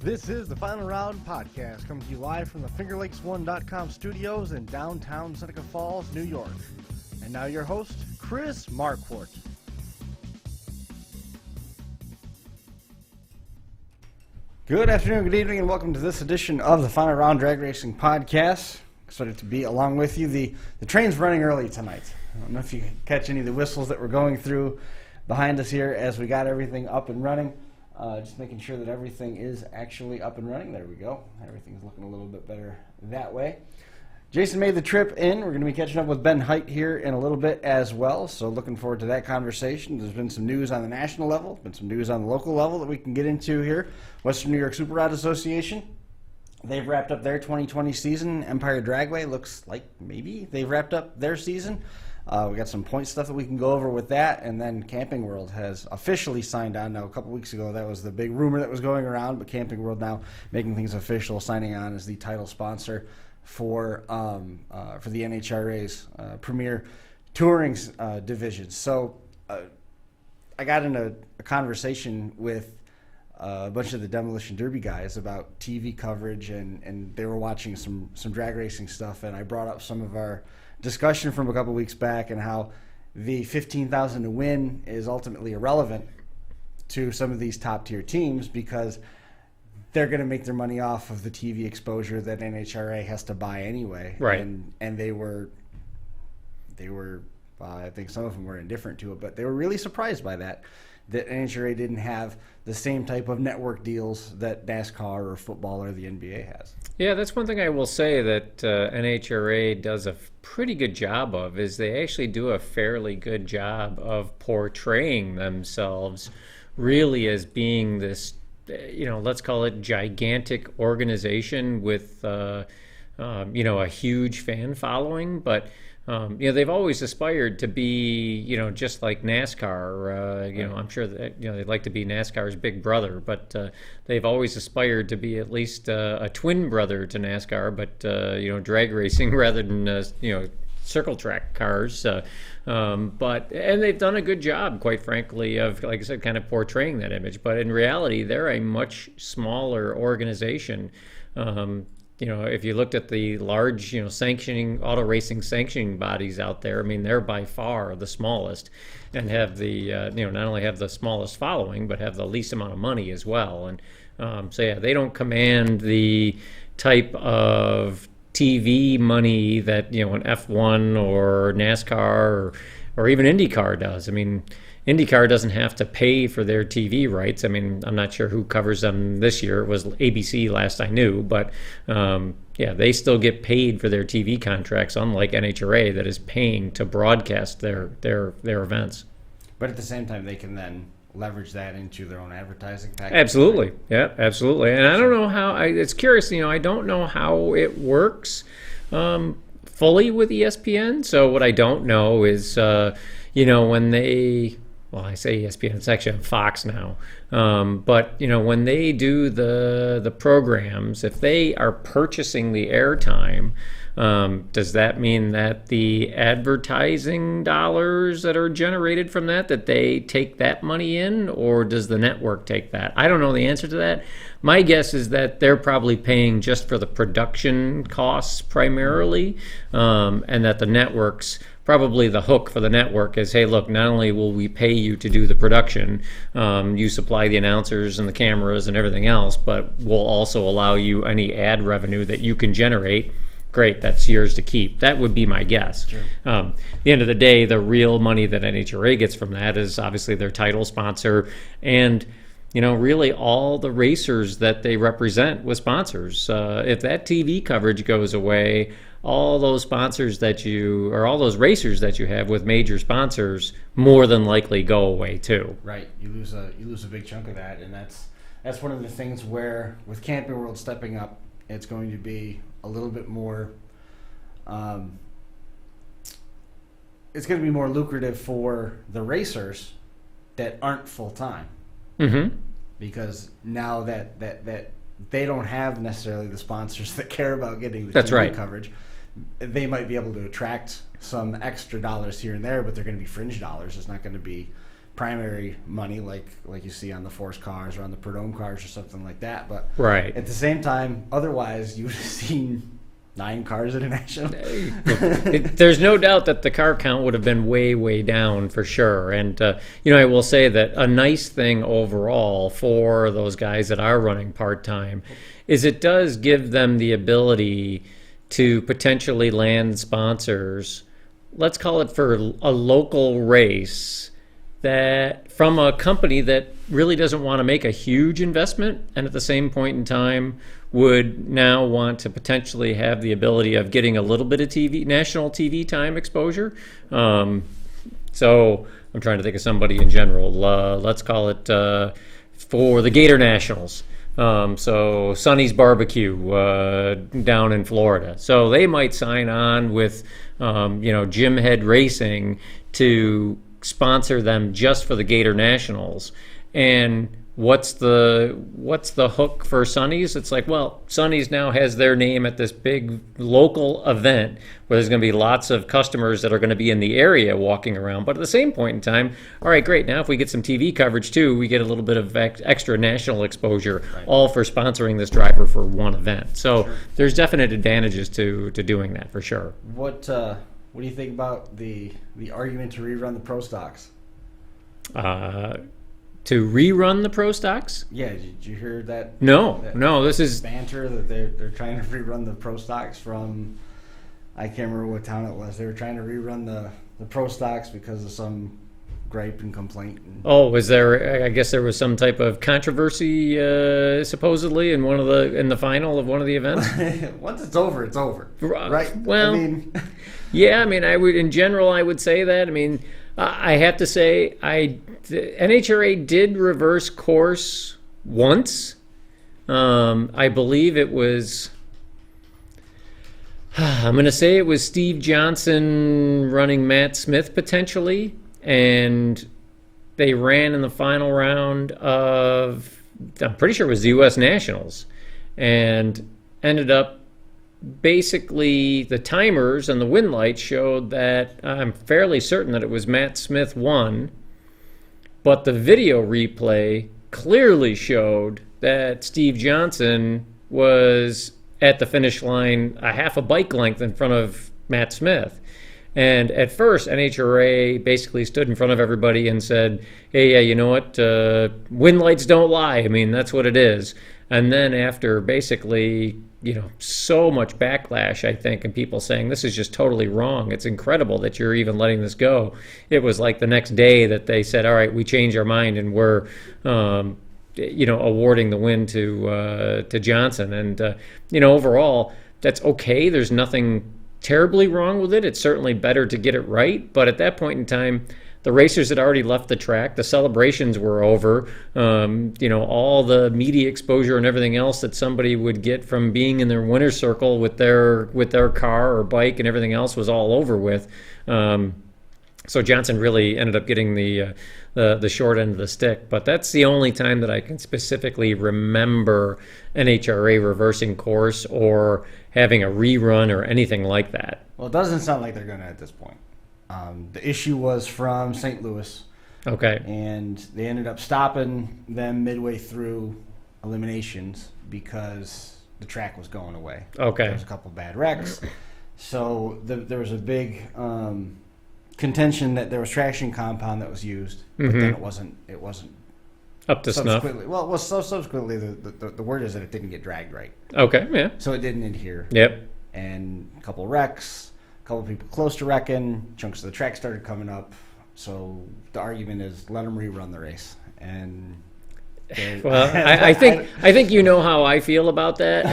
This is the Final Round Podcast, coming to you live from the FingerLakes1.com studios in downtown Seneca Falls, New York. And now your host, Chris Marquardt. Good afternoon, good evening, and welcome to this edition of the Final Round Drag Racing Podcast. Excited to be along with you. The train's running early tonight. I don't know if you can catch any of the whistles that we're going through behind us here as we got everything up and running. Just making sure that everything is actually up and running. There we go. Everything's looking a little bit better that way. Jason made the trip in. We're going to be catching up with Ben Haight here in a little bit as well, so looking forward to that conversation. There's been some news on the national level, been some news on the local level that we can get into here. Western New York Super Rod Association, they've wrapped up their 2020 season. Empire Dragway looks like maybe they've wrapped up their season. We got some point stuff that we can go over with that, and then Camping World has officially signed on. Now, a couple weeks ago, that was the big rumor that was going around, but Camping World now making things official, signing on as the title sponsor for the NHRA's premier touring division. So I got in a conversation with a bunch of the Demolition Derby guys about TV coverage, and they were watching some drag racing stuff, and I brought up some of our discussion from a couple weeks back and how the $15,000 to win is ultimately irrelevant to some of these top tier teams because they're going to make their money off of the TV exposure that NHRA has to buy anyway. Right. And they were I think some of them were indifferent to it, but they were really surprised by that NHRA didn't have the same type of network deals that NASCAR or football or the NBA has. Yeah, that's one thing I will say that NHRA does a pretty good job of, is they actually do a fairly good job of portraying themselves really as being this, let's call it gigantic organization with, a huge fan following, but they've always aspired to be, just like NASCAR. I'm sure that they'd like to be NASCAR's big brother, but they've always aspired to be at least a twin brother to NASCAR, but drag racing rather than circle track cars. And they've done a good job, quite frankly, of, like I said, kind of portraying that image. But in reality, they're a much smaller organization. If you looked at the large, auto racing sanctioning bodies out there, I mean, they're by far the smallest and have the, not only have the smallest following, but have the least amount of money as well. And they don't command the type of TV money that, an F1 or NASCAR or even IndyCar does. I mean, IndyCar doesn't have to pay for their TV rights. I mean, I'm not sure who covers them this year. It was ABC last I knew, but they still get paid for their TV contracts, unlike NHRA that is paying to broadcast their events. But at the same time, they can then leverage that into their own advertising package. Absolutely, right? Yeah, absolutely. And I don't know how. It's curious. I don't know how it works fully with ESPN. So what I don't know is, when they. Well, I say ESPN, it's actually on Fox now. But when they do the programs, if they are purchasing the airtime, does that mean that the advertising dollars that are generated from that they take that money in, or does the network take that? I don't know the answer to that. My guess is that they're probably paying just for the production costs primarily, and that the networks, probably the hook for the network is, hey, look, not only will we pay you to do the production, you supply the announcers and the cameras and everything else, but we'll also allow you any ad revenue that you can generate. Great, that's yours to keep. That would be my guess. Sure. At the end of the day, the real money that NHRA gets from that is obviously their title sponsor and really all the racers that they represent with sponsors. If that TV coverage goes away, all those sponsors all those racers that you have with major sponsors more than likely go away too. Right. You lose a big chunk of that, and that's one of the things where with Camping World stepping up, it's going to be a little bit more it's going to be more lucrative for the racers that aren't full time. Mm-hmm. Because now that they don't have necessarily the sponsors that care about getting the That's TV right. coverage, they might be able to attract some extra dollars here and there, but they're going to be fringe dollars. It's not going to be primary money like you see on the Force cars or on the Prudhomme cars or something like that. But Right. at the same time, otherwise you would have seen 9 cars at a national. There's no doubt that the car count would have been way, way down for sure. And, I will say that a nice thing overall for those guys that are running part-time is it does give them the ability to potentially land sponsors, let's call it for a local race, that from a company that really doesn't want to make a huge investment and at the same point in time would now want to potentially have the ability of getting a little bit of national TV time exposure. So I'm trying to think of somebody in general. Let's call it for the Gator Nationals. So Sonny's Barbecue down in Florida. So they might sign on with, Jim Head Racing to sponsor them just for the Gator Nationals. And what's the hook for Sonny's? It's like, well, Sonny's now has their name at this big local event where there's going to be lots of customers that are going to be in the area walking around. But at the same point in time, all right, great. Now if we get some TV coverage too, we get a little bit of extra national exposure, right, all for sponsoring this driver for one event. So sure, there's definite advantages to doing that for sure. What do you think about the argument to rerun the pro stocks? To rerun the pro stocks? Yeah, did you hear that? No. This is banter that they're trying to rerun the pro stocks from. I can't remember what town it was. They were trying to rerun the pro stocks because of some gripe and complaint. Was there? I guess there was some type of controversy supposedly in the final of one of the events. Once it's over, it's over. Right? Well, yeah. I would, in general, I would say that. I have to say, the NHRA did reverse course once. I believe it was. I'm going to say it was Steve Johnson running Matt Smith potentially, and they ran in the final round of, I'm pretty sure it was the U.S. Nationals, and ended up basically the timers and the win lights showed that I'm fairly certain that it was Matt Smith won, but the video replay clearly showed that Steve Johnson was at the finish line a half a bike length in front of Matt Smith. And at first, NHRA basically stood in front of everybody and said, hey, yeah, you know what? Win lights don't lie. That's what it is. And then after basically, so much backlash, I think, and people saying this is just totally wrong. It's incredible that you're even letting this go. It was like the next day that they said, all right, we changed our mind and we're, awarding the win to Johnson. And, overall, that's okay. There's nothing terribly wrong with it. It's certainly better to get it right. But at that point in time, the racers had already left the track. The celebrations were over. All the media exposure and everything else that somebody would get from being in their winner's circle with their car or bike and everything else was all over with. So Johnson really ended up getting the short end of the stick. But that's the only time that I can specifically remember NHRA reversing course or having a rerun or anything like that. Well, it doesn't sound like they're going to at this point. The issue was from St. Louis. Okay. And they ended up stopping them midway through eliminations because the track was going away. Okay. There was a couple of bad wrecks. So there was a big contention that there was traction compound that was used, but then it wasn't up to snuff. Well, it was subsequently the word is that it didn't get dragged right. Okay, yeah. So it didn't adhere. Yep. And a couple of wrecks. A couple of people close to wrecking, chunks of the track started coming up. So the argument is let them rerun the race. And well, I think you know how I feel about that.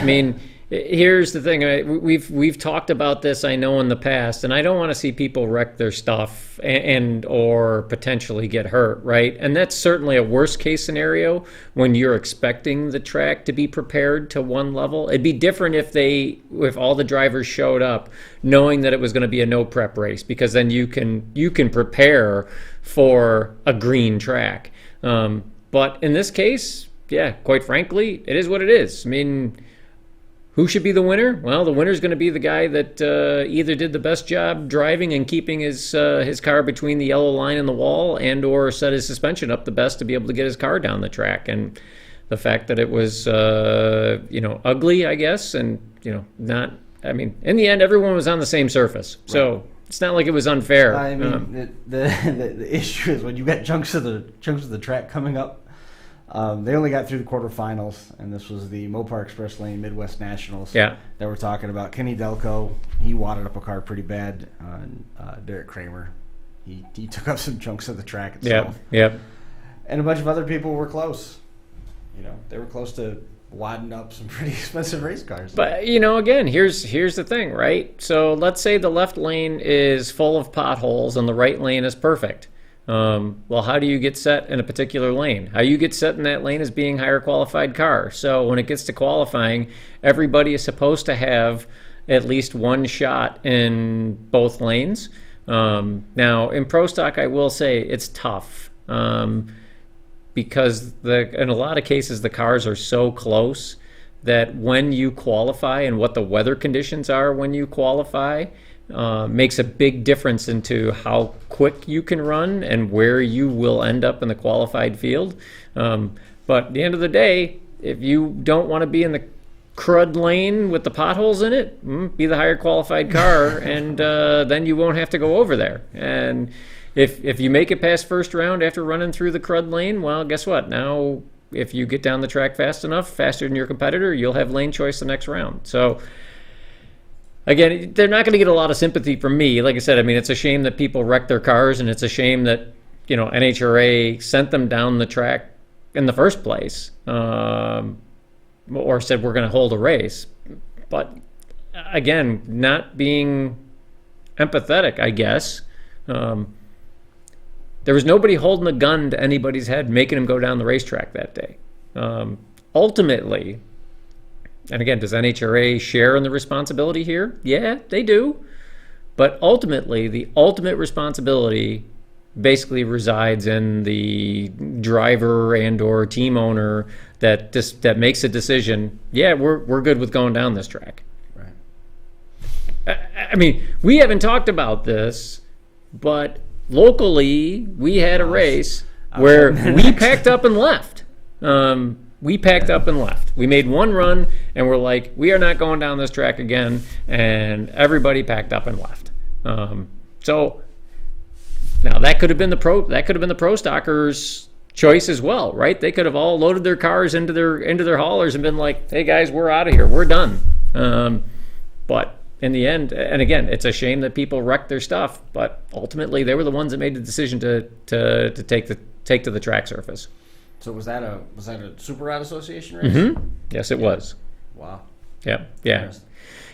Here's the thing. We've talked about this, I know, in the past, and I don't want to see people wreck their stuff and or potentially get hurt, right? And that's certainly a worst case scenario when you're expecting the track to be prepared to one level. It'd be different if all the drivers showed up knowing that it was going to be a no prep race, because then you can prepare for a green track. But in this case, yeah, quite frankly, it is what it is. Who should be the winner? Well, the winner is going to be the guy that either did the best job driving and keeping his car between the yellow line and the wall, and or set his suspension up the best to be able to get his car down the track. And the fact that it was ugly, I guess, and not. I mean, in the end, everyone was on the same surface, so it's not like it was unfair. I mean, the issue is when you got chunks of the track coming up. They only got through the quarterfinals, and this was the Mopar Express Lane Midwest Nationals. Yeah. That we're talking about. Kenny Delco, he wadded up a car pretty bad. Derek Kramer, he took up some chunks of the track itself. Yep. And a bunch of other people were close. They were close to wadding up some pretty expensive race cars. But again, here's the thing, right? So let's say the left lane is full of potholes and the right lane is perfect. Well, how do you get set in a particular lane? How you get set in that lane is being higher qualified car. So when it gets to qualifying, everybody is supposed to have at least one shot in both lanes. Now, in Pro Stock, I will say it's tough because in a lot of cases, the cars are so close that when you qualify and what the weather conditions are when you qualify, makes a big difference into how quick you can run and where you will end up in the qualified field. But at the end of the day, if you don't want to be in the crud lane with the potholes in it, be the higher qualified car, and then you won't have to go over there. And if you make it past first round after running through the crud lane, well, guess what? Now, if you get down the track fast enough, faster than your competitor, you'll have lane choice the next round. So again, they're not going to get a lot of sympathy from me. Like I said, I mean, it's a shame that people wreck their cars, and it's a shame that, NHRA sent them down the track in the first place, or said we're going to hold a race. But again, not being empathetic, I guess. There was nobody holding a gun to anybody's head making him go down the racetrack that day. Ultimately, and again, does NHRA share in the responsibility here? Yeah, they do. But ultimately, the ultimate responsibility basically resides in the driver and or team owner that makes a decision. Yeah, we're good with going down this track. Right. I mean, we haven't talked about this, but locally we had a race where we packed up and left. We packed up and left. We made one run, and we're like, we are not going down this track again, and everybody packed up and left. So now that could have been the pro stockers' choice as well, right? They could have all loaded their cars into their haulers and been like, hey guys, we're out of here, we're done. But in the end, and again, it's a shame that people wrecked their stuff, but ultimately they were the ones that made the decision to take to the track surface. So was that a Super Rod Association race? Mm-hmm. Yes, it was. Wow. Yeah.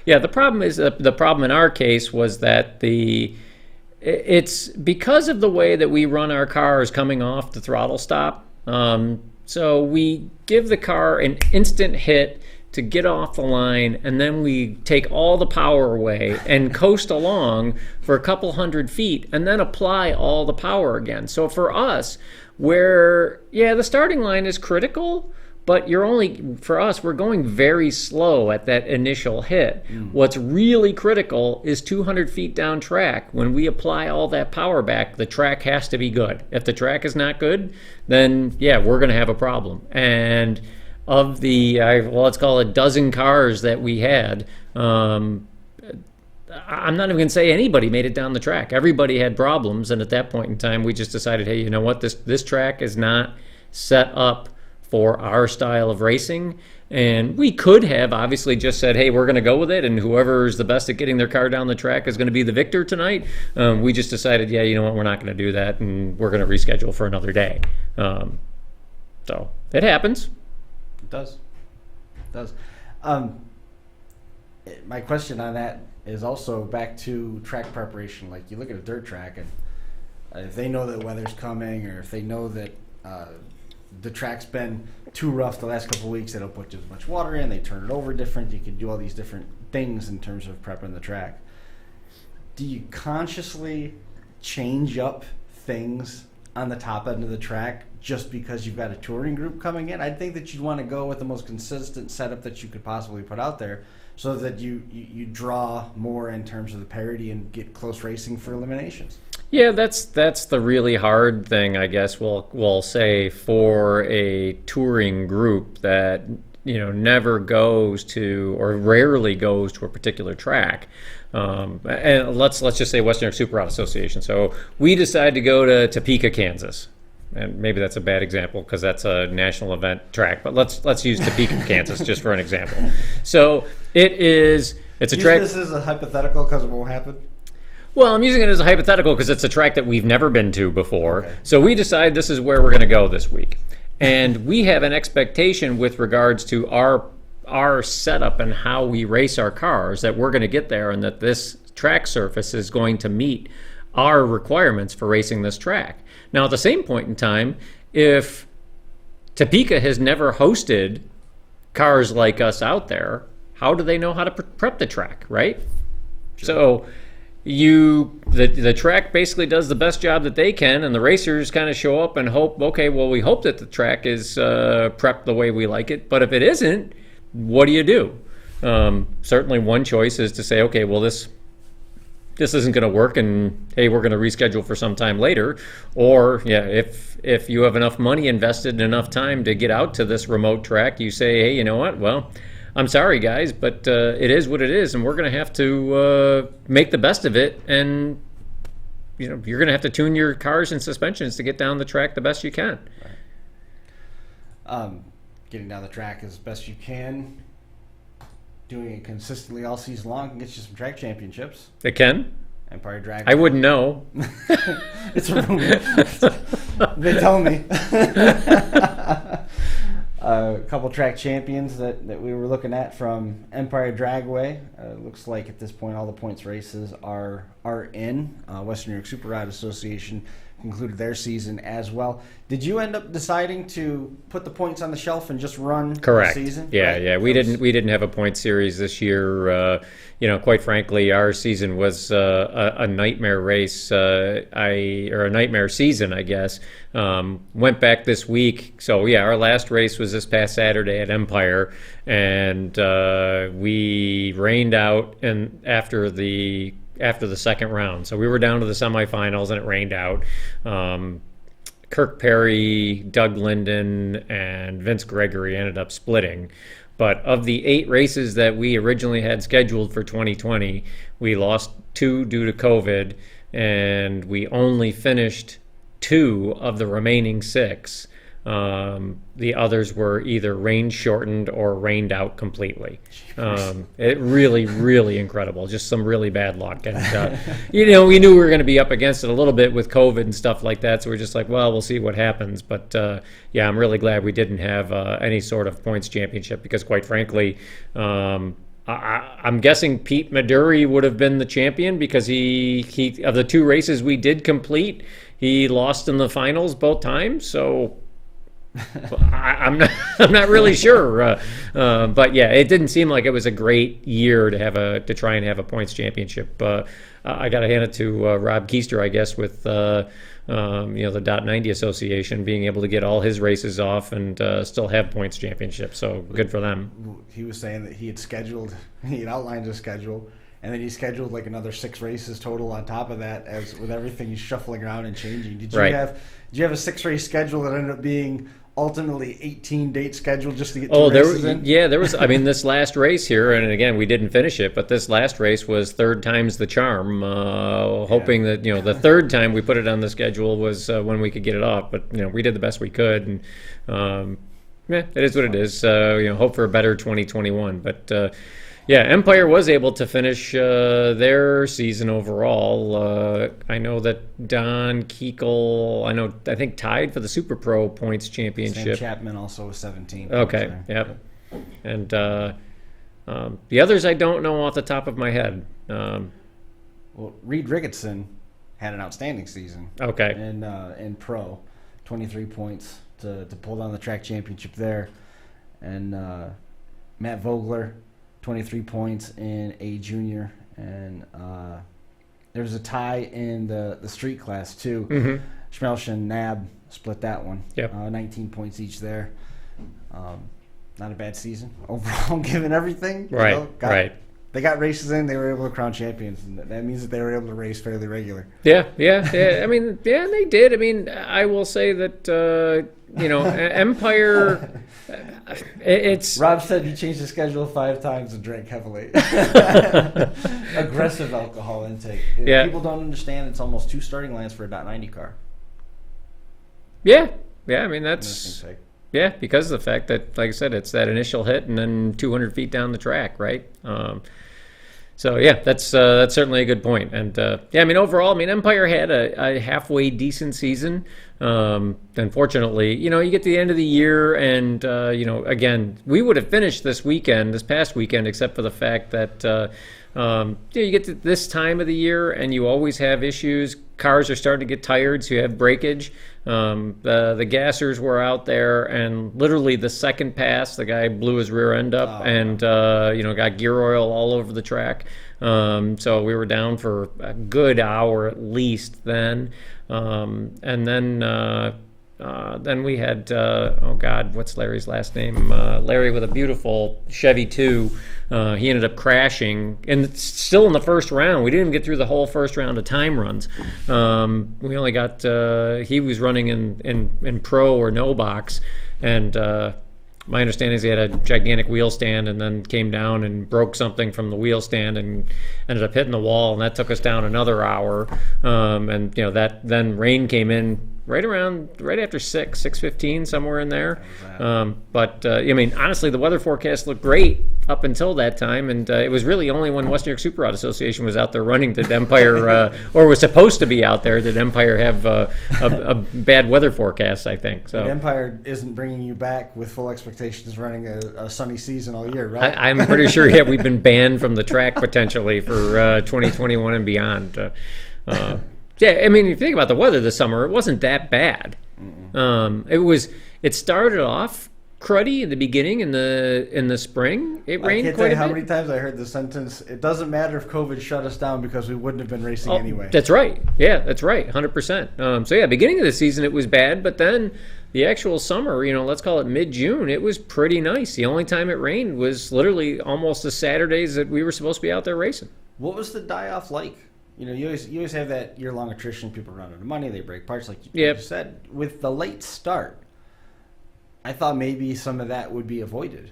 The problem is the problem in our case was that it's because of the way that we run our cars coming off the throttle stop. So we give the car an instant hit to get off the line, and then we take all the power away and coast along for a couple hundred feet and then apply all the power again. So for us, the starting line is critical, but for us, we're going very slow at that initial hit. What's really critical is 200 feet down track. When we apply all that power back, the track has to be good. If the track is not good, then we're going to have a problem. And of the, let's call it a dozen cars that we had, I'm not even going to say anybody made it down the track. Everybody had problems, and at that point in time, we just decided, hey, you know what? This track is not set up for our style of racing. And we could have obviously just said, hey, we're going to go with it, and whoever's the best at getting their car down the track is going to be the victor tonight. We just decided, you know what? We're not going to do that, and we're going to reschedule for another day. So it happens. It does. My question on that is also back to track preparation. Like, you look at a dirt track, and if they know that weather's coming, or if they know that the track's been too rough the last couple of weeks, they don't put as much water in, they turn it over different, you can do all these different things in terms of prepping the track. Do you consciously change up things on the top end of the track just because you've got a touring group coming in. I think that you'd want to go with the most consistent setup that you could possibly put out there so that you draw more in terms of the parity and get close racing for eliminations. Yeah, that's the really hard thing, I guess we'll say, for a touring group that never goes to or rarely goes to a particular track. And let's just say Western Super Rod Association. So we decide to go to Topeka, Kansas. And maybe that's a bad example because that's a national event track. But let's use Topeka, Kansas, just for an example. So it's a track. This is a hypothetical because it won't happen. Well, I'm using it as a hypothetical because it's a track that we've never been to before. Okay. So we decide this is where we're going to go this week. And we have an expectation with regards to our setup and how we race our cars that we're going to get there and that this track surface is going to meet our requirements for racing this track. Now, at the same point in time, if Topeka has never hosted cars like us out there, how do they know how to prep the track, right? Sure. So the track basically does the best job that they can, and the racers kind of show up and hope, okay, well, we hope that the track is prepped the way we like it, but if it isn't, what do you do? Certainly one choice is to say, okay, well, this isn't going to work, and hey, we're going to reschedule for some time later. Or if you have enough money invested and enough time to get out to this remote track, you say, hey, you know what, well, I'm sorry, guys, but it is what it is, and we're going to have to make the best of it. And you're going to have to tune your cars and suspensions to get down the track the best you can. Right. Getting down the track as best you can, doing it consistently all season long can get you some track championships. It can. Empire Drag. I wouldn't know. It's a rumor. They tell me. A couple track champions that we were looking at from Empire Dragway. Looks like at this point all the points races are in. Western New York Super Rod Association concluded their season as well. Did you end up deciding to put the points on the shelf and just run Correct. the season? Yeah, right? yeah. We didn't have a point series this year. Quite frankly, our season was a nightmare race. Or a nightmare season, I guess. Went back this week. So yeah, our last race was this past Saturday at Empire, and we rained out and after the second round. So we were down to the semifinals and it rained out. Kirk Perry, Doug Linden, and Vince Gregory ended up splitting. But of the 8 races that we originally had scheduled for 2020, we lost 2 due to COVID, and we only finished 2 of the remaining 6. The others were either rain shortened or rained out completely. It really incredible. Just some really bad luck. And, we knew we were going to be up against it a little bit with COVID and stuff like that. So we're just like, well, we'll see what happens. But I'm really glad we didn't have any sort of points championship because quite frankly, I'm guessing Pete Maduri would have been the champion because he of the 2 races we did complete, he lost in the finals both times. So I'm not really sure, but yeah, it didn't seem like it was a great year to try and have a points championship. I got to hand it to Rob Keister, I guess, with the .90 Association being able to get all his races off and still have points championship. So good for them. He was saying that he had outlined his schedule. And then he scheduled like another 6 races total on top of that, as with everything he's shuffling around and changing. Did you have a 6-race schedule that ended up being ultimately 18 date schedule just to get 2 races in? Yeah, there was. I mean, this last race here, and again, we didn't finish it, but this last race was third time's the charm. Hoping that the third time we put it on the schedule was when we could get it off, but we did the best we could, and it is what it is. Hope for a better 2021, but. Empire was able to finish their season overall. I know that Don Keekle, I think tied for the Super Pro points championship. Sam Chapman also was 17. Okay, yep. And the others I don't know off the top of my head. Well, Reed Ricketson had an outstanding season. Okay. In Pro, 23 points to pull down the track championship there. And Matt Vogler, 23 points in A junior, and there was a tie in the street class too. Schmelch and Nab split that one. Yep. 19 points each there. Not a bad season overall, given everything. Right, right. They got races in. They were able to crown champions, and that means that they were able to race fairly regular. Yeah. I mean, yeah, they did. I mean, I will say that Empire. It's Rob said he changed the schedule 5 times and drank heavily. Aggressive alcohol intake. Yeah. People don't understand. It's almost 2 starting lines for a .90 car. Yeah. I mean, that's. Yeah, because of the fact that, like I said, it's that initial hit and then 200 feet down the track, right? So yeah, that's certainly a good point. And yeah, I mean, overall, I mean, Empire had a halfway decent season. Unfortunately, you get to the end of the year, and again, we would have finished this past weekend, except for the fact that you get to this time of the year, and you always have issues. Cars are starting to get tired, so you have breakage. The gassers were out there, and literally the second pass, the guy blew his rear end up and got gear oil all over the track. So we were down for a good hour at least then. And then we had, what's Larry's last name? Larry with a beautiful Chevy 2. He ended up crashing, and still in the first round. We didn't even get through the whole first round of time runs. We only got, he was running in pro or no box, and my understanding is he had a gigantic wheel stand and then came down and broke something from the wheel stand and ended up hitting the wall, and that took us down another hour. And that then rain came in right after 6:15, somewhere in there. But I mean, honestly, the weather forecast looked great up until that time, and it was really only when Western New York Super Rod Association was out there running did Empire, or was supposed to be out there, did Empire have a bad weather forecast, I think. So Empire isn't bringing you back with full expectations running a sunny season all year, right? I'm pretty sure, we've been banned from the track potentially for 2021 and beyond. Yeah, I mean, if you think about the weather this summer, it wasn't that bad. It started off cruddy in the beginning, in the spring. It rained quite a bit. I can't tell you how many times I heard the sentence, it doesn't matter if COVID shut us down because we wouldn't have been racing anyway. That's right. Yeah, that's right, 100%. So yeah, beginning of the season it was bad, but then the actual summer, let's call it mid-June, it was pretty nice. The only time it rained was literally almost the Saturdays that we were supposed to be out there racing. What was the die-off like? You always have that year-long attrition. People run out of money. They break parts, like you said. With the late start, I thought maybe some of that would be avoided.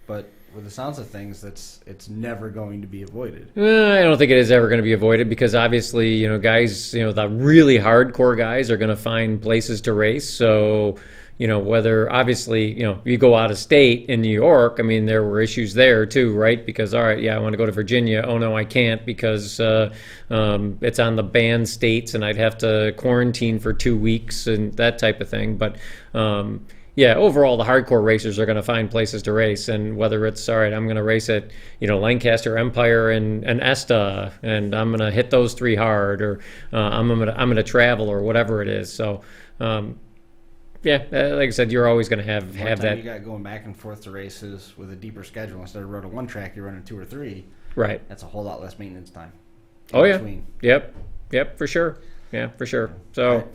But with the sounds of things, it's never going to be avoided. I don't think it is ever going to be avoided because obviously, guys, the really hardcore guys are going to find places to race. So, whether obviously, you go out of state in New York, I mean, there were issues there too, right? Because, all right, I want to go to Virginia. Oh, no, I can't because it's on the banned states and I'd have to quarantine for 2 weeks and that type of thing. But, overall, the hardcore racers are going to find places to race. And whether it's, all right, I'm going to race at, Lancaster, Empire, and ESTA, and I'm going to hit those 3 hard, or I'm going to travel, or whatever it is. So, like I said, you're always going to have that. You got going back and forth to races with a deeper schedule. Instead of running 1 track, you're running 2 or 3. Right. That's a whole lot less maintenance time. Between. Yep, for sure. Yeah, for sure. So, right.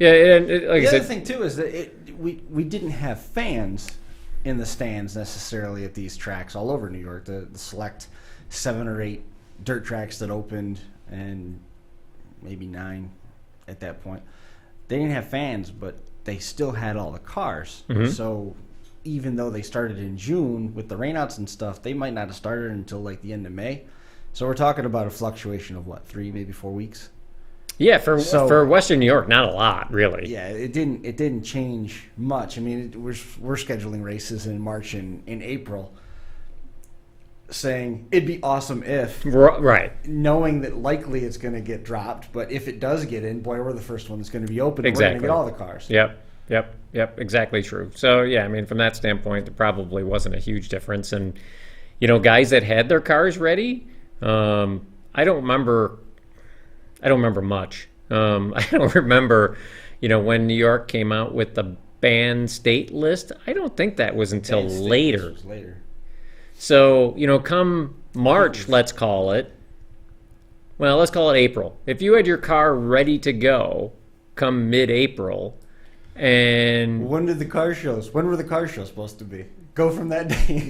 Yeah, and like the I said, other thing too is that we didn't have fans in the stands necessarily at these tracks all over New York. The select 7 or 8 dirt tracks that opened, and maybe 9 at that point, they didn't have fans, but they still had all the cars. Mm-hmm. So even though they started in June with the rainouts and stuff, they might not have started until like the end of May. So we're talking about a fluctuation of 3, maybe 4 weeks. Yeah, for Western New York, not a lot, really. Yeah, it didn't change much. I mean, we're scheduling races in March and in April, saying it'd be awesome if, right, knowing that likely it's going to get dropped, but if it does get in, boy, we're the first one that's going to be open. Exactly. We're going to get all the cars. Yep, exactly true. So yeah, I mean, from that standpoint, there probably wasn't a huge difference. And guys that had their cars ready, I don't remember much. I don't remember, when New York came out with the banned state list. I don't think that was until later. Was later. So, come March, let's call it. Well, let's call it April. If you had your car ready to go, come mid-April, and When were the car shows supposed to be? Go from that day.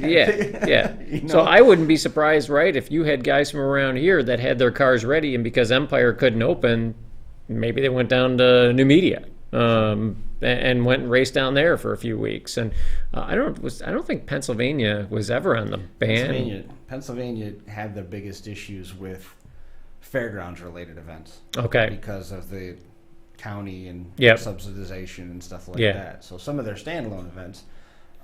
yeah. You know? So I wouldn't be surprised, right, if you had guys from around here that had their cars ready, and because Empire couldn't open, maybe they went down to New Media and went and raced down there for a few weeks. And I don't think Pennsylvania was ever on the ban. Pennsylvania had the biggest issues with fairgrounds-related events. Okay. Because of the county and Yep. subsidization and stuff like Yeah. that. So some of their standalone events,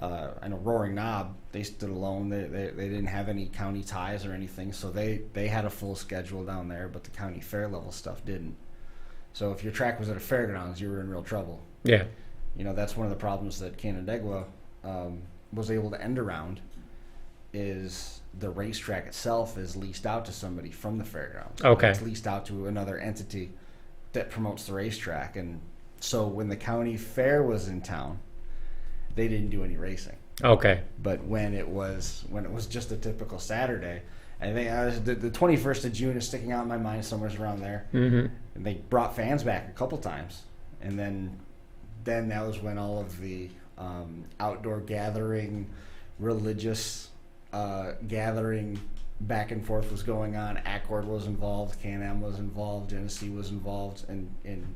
I know Roaring Knob, they stood alone. They didn't have any county ties or anything, so they had a full schedule down there, but the county fair level stuff didn't. So if your track was at a fairgrounds, you were in real trouble. Yeah. You know, that's one of the problems that Canandaigua was able to end around, is the racetrack itself is leased out to somebody from the fairgrounds. Okay. It's leased out to another entity that promotes the racetrack. And so when the county fair was in town, they didn't do any racing. Okay. But when it was just a typical Saturday, I think the 21st of June is sticking out in my mind, somewhere around there. Mm-hmm. And they brought fans back a couple times, and then that was when all of the outdoor gathering, religious gathering back and forth was going on. Accord was involved, Can-Am was involved, Genesee was involved, in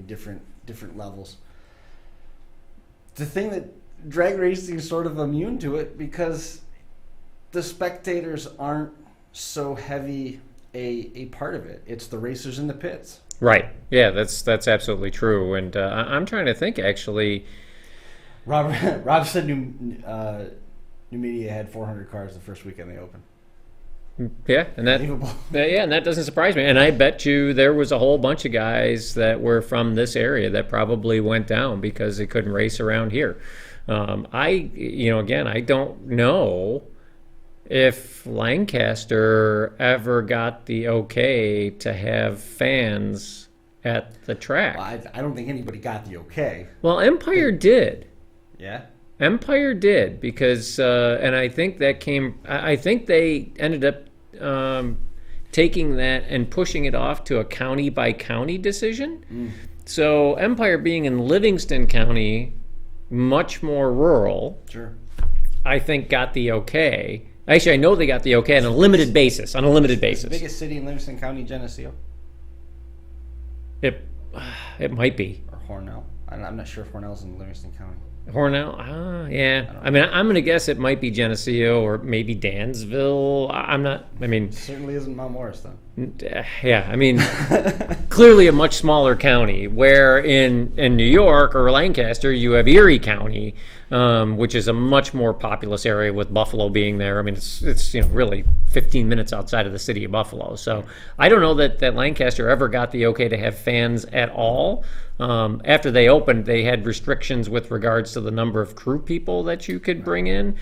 different levels. The thing that drag racing is sort of immune to it, because the spectators aren't so heavy a part of it. It's the racers in the pits. Right. Yeah, that's absolutely true. And I'm trying to think, actually. Rob said New Media had 400 cars the first weekend they opened. Yeah, and that doesn't surprise me. And I bet you there was a whole bunch of guys that were from this area that probably went down because they couldn't race around here. Again, I don't know if Lancaster ever got the okay to have fans at the track. Well, I don't think anybody got the okay. Well, Empire did. Yeah? Empire did, because, and I think that I think they ended up taking that and pushing it off to a county by county decision. Mm. So Empire being in Livingston County, much more rural, sure, I think got the okay. Actually, I know they got the okay on a limited basis. The biggest city in Livingston County, Geneseo? It might be. Or Hornell. I'm not sure if Hornell's in Livingston County. Hornell? Yeah. I mean, I'm going to guess it might be Geneseo or maybe Dansville. It certainly isn't Mount Morris, then. Yeah, I mean, clearly a much smaller county, where in New York or Lancaster, you have Erie County, which is a much more populous area, with Buffalo being there. I mean, it's really 15 minutes outside of the city of Buffalo. So I don't know that Lancaster ever got the okay to have fans at all. After they opened, they had restrictions with regards to the number of crew people that you could bring in,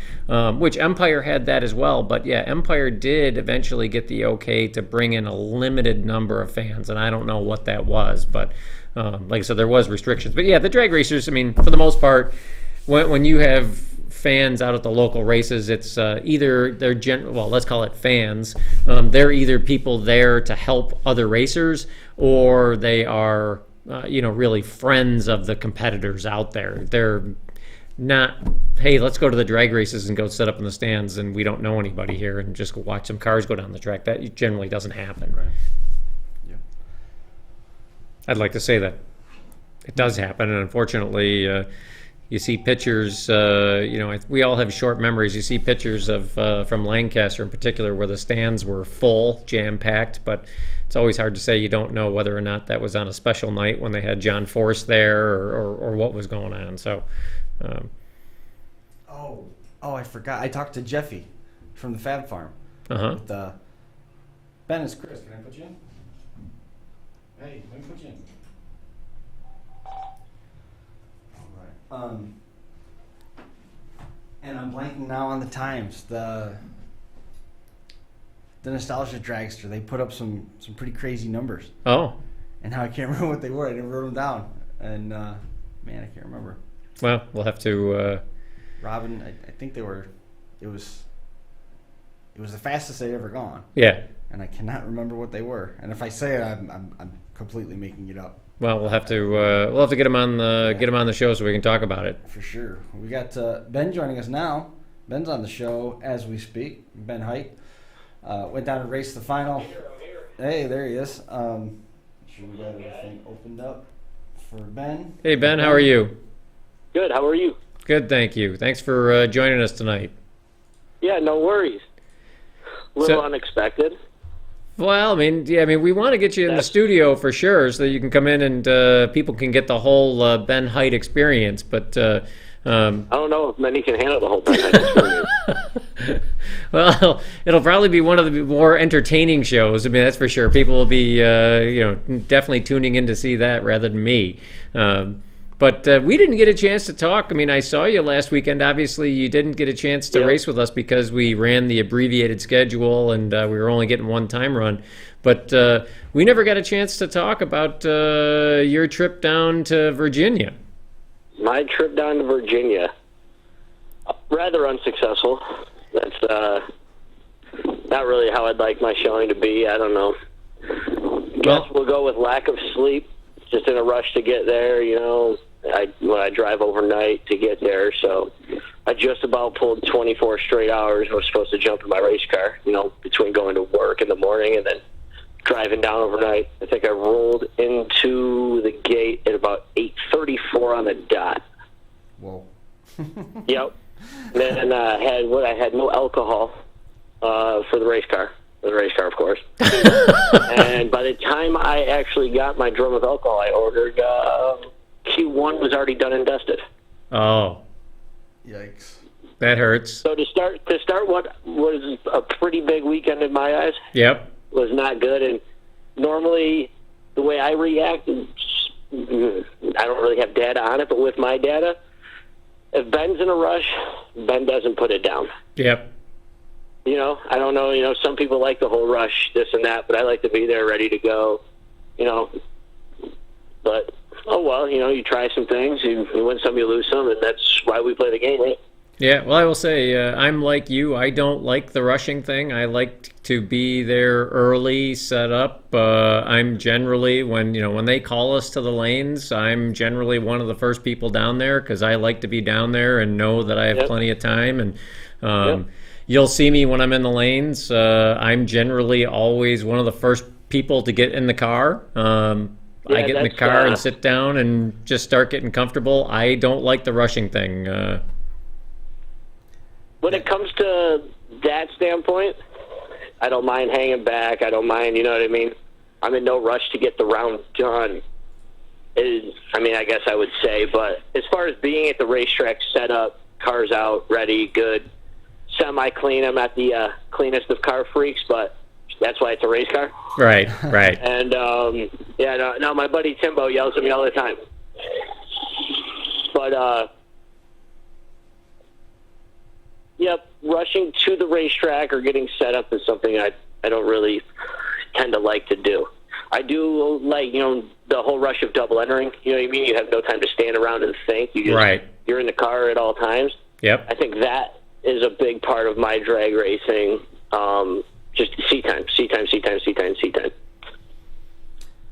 which Empire had that as well. But yeah, Empire did eventually get the okay to bring in a limited number of fans, and I don't know what that was, but like I said, there was restrictions. But yeah, the drag racers, I mean, for the most part, when you have fans out at the local races, it's either let's call it fans. They're either people there to help other racers, or they are really friends of the competitors out there. They're not, hey, let's go to the drag races and go sit up in the stands and we don't know anybody here and just go watch some cars go down the track. That generally doesn't happen. Right. Yeah. I'd like to say that it does happen, and unfortunately, you see pictures. We all have short memories. You see pictures of from Lancaster in particular, where the stands were full, jam-packed, but it's always hard to say. You don't know whether or not that was on a special night when they had John Force there, or what was going on. So, I forgot. I talked to Jeffy from the Fab Farm. With, Ben, it's Chris. Can I put you in? Hey, let me put you in. All right. And I'm blanking now on the times. The Nostalgia Dragster, they put up some pretty crazy numbers. Oh. And now I can't remember what they were. I never wrote them down. And, I can't remember. Well, we'll have to... Robin, I think it was the fastest they'd ever gone. Yeah. And I cannot remember what they were. And if I say it, I'm completely making it up. Well, we'll have to get him on the show so we can talk about it. For sure. We got Ben joining us now. Ben's on the show as we speak. Ben Haight went down and raced the final. Hey, there he is. Sure we got everything opened up for Ben. Hey, Ben, how are you? Good. How are you? Good, thank you. Thanks for joining us tonight. Yeah, no worries. A little unexpected. Well, we want to get you in the studio for sure, so that you can come in and people can get the whole Ben Haight experience. But I don't know if many can handle the whole Ben Haight experience. Well, it'll probably be one of the more entertaining shows. I mean, that's for sure. People will be, definitely tuning in to see that rather than me. But we didn't get a chance to talk. I mean, I saw you last weekend. Obviously, you didn't get a chance to race with us because we ran the abbreviated schedule and we were only getting one time run. But we never got a chance to talk about your trip down to Virginia. My trip down to Virginia, rather unsuccessful. That's not really how I'd like my showing to be. I don't know. Guess we'll go with lack of sleep. Just in a rush to get there, when I drive overnight to get there. So I just about pulled 24 straight hours. I was supposed to jump in my race car, between going to work in the morning and then driving down overnight. I think I rolled into the gate at about 8:34 on the dot. Whoa. Yep. Then I had no alcohol for the race car. The race car, of course. And by the time I actually got my drum of alcohol, I ordered Q1 was already done and dusted. Oh, yikes! That hurts. So to start what was a pretty big weekend in my eyes. Yep. Was not good. And normally the way I react, I don't really have data on it, but with my data, if Ben's in a rush, Ben doesn't put it down. Yep. I don't know, some people like the whole rush, this and that, but I like to be there ready to go, But, oh well, you try some things, you win some, you lose some, and that's why we play the game, right? Yeah, well, I will say, I'm like you. I don't like the rushing thing. I like to be there early, set up. I'm generally, when they call us to the lanes, I'm generally one of the first people down there because I like to be down there and know that I have plenty of time. And you'll see me when I'm in the lanes. I'm generally always one of the first people to get in the car. I get in the car and sit down and just start getting comfortable. I don't like the rushing thing. When it comes to that standpoint, I don't mind hanging back. I don't mind, you know what I mean? I'm in no rush to get the round done. I guess I would say. But as far as being at the racetrack, set up, cars out, ready, good, semi-clean. I'm not the cleanest of car freaks, but that's why it's a race car. Right. And, no, my buddy Timbo yells at me all the time. But, rushing to the racetrack or getting set up is something I don't really tend to like to do. I do like, the whole rush of double entering. You know what I mean? You have no time to stand around and think. You're in the car at all times. Yep. I think that is a big part of my drag racing. Just seat time.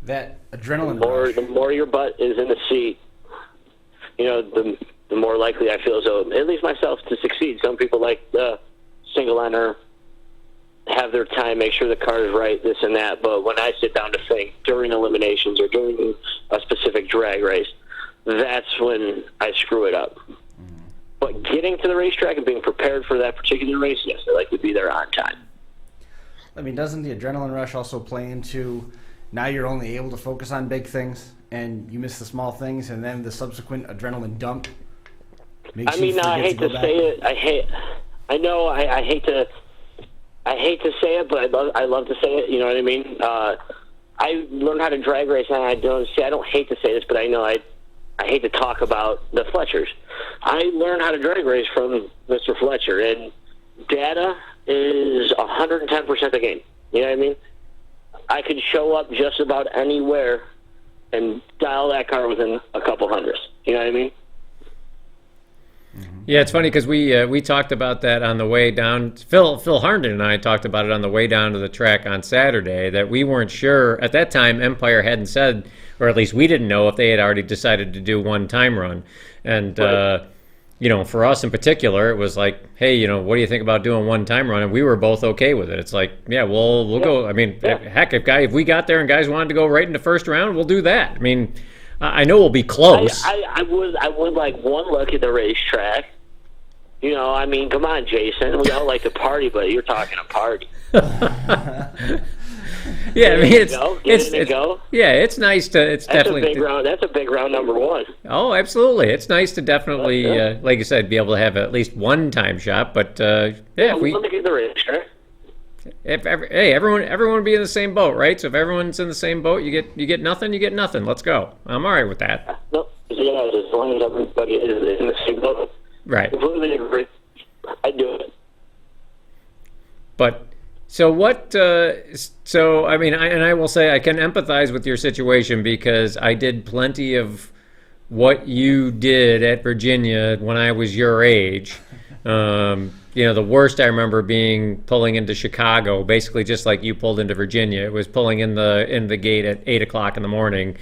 That adrenaline rush. The more your butt is in the seat, the more likely I feel as though, at least myself, to succeed. Some people like the single enter, have their time, make sure the car is right, this and that. But when I sit down to think during eliminations or during a specific drag race, that's when I screw it up. But getting to the racetrack and being prepared for that particular race, yes, I like to be there on time. Doesn't the adrenaline rush also play into now you're only able to focus on big things and you miss the small things, and then the subsequent adrenaline dump makes I hate to say it. I hate to say it, but I love to say it. You know what I mean? I learned how to drag race, and I don't hate to say this, but I know I hate to talk about the Fletchers. I learned how to drag race from Mr. Fletcher, and data is 110% the game. You know what I mean? I could show up just about anywhere and dial that car within a couple hundredths. You know what I mean? Yeah, it's funny because we talked about that on the way down. Phil Harnden and I talked about it on the way down to the track on Saturday, that we weren't sure at that time. Empire hadn't said, or at least we didn't know, if they had already decided to do one time run. And Right. for us in particular, it was like, hey, what do you think about doing one time run? And we were both okay with it. It's like, yeah, we'll go. I mean, Yeah. heck, if we got there and guys wanted to go right into first round, we'll do that. I mean, I know we'll be close. I would like one look at the racetrack. I mean, come on, Jason. We all like to party, but you're talking a party. Yeah, I mean, Get in and go. yeah, it's nice to. It's That's definitely. a big round. That's a big round number one. Oh, absolutely. It's nice to definitely, like you said, be able to have at least one time shot. But yeah, if we, Look at the racetrack. hey, everyone would be in the same boat, right? So if everyone's in the same boat, you get nothing. You get nothing. Let's go. I'm all right with that. No, yeah, as long as everybody is in the same boat. Right. Completely agree. I do it. But so what? So I mean, I will say I can empathize with your situation because I did plenty of what you did at Virginia when I was your age. The worst I remember being pulling into Chicago, basically just like you pulled into Virginia. It was pulling in the gate at 8 o'clock in the morning,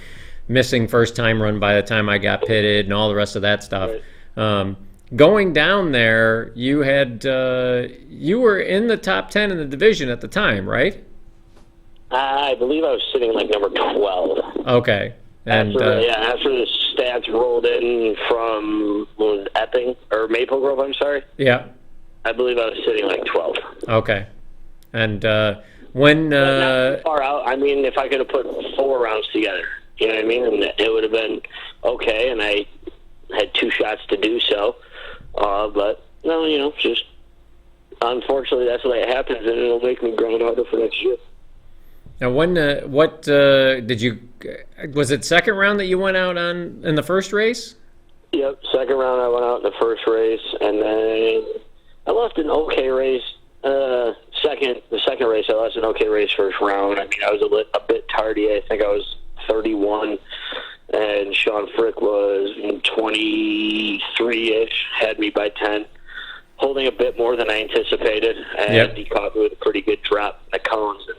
missing first time run by the time I got pitted and all the rest of that stuff. Right. Going down there, you were in the top 10 in the division at the time, right? I believe I was sitting like number 12. Okay. And After the stats rolled in from what was it, Epping or Maple Grove, I'm sorry. yeah. I believe I was sitting like 12. Okay. And when Not too far out. I mean, if I could have put 4 rounds together, you know what I mean, and it would have been okay. And I had 2 shots to do so. But no, just unfortunately that's the way it happens, and it'll make me grind harder for next year. now what did you? Was it second round that you went out on in the first race? Yep, second round I went out in the first race, and then I left an okay race. The second race I lost an okay race first round. I mean, I was a bit tardy. I think I was 31. And Sean Frick was 23-ish, had me by 10, holding a bit more than I anticipated, and He caught me with a pretty good drop in the cones. And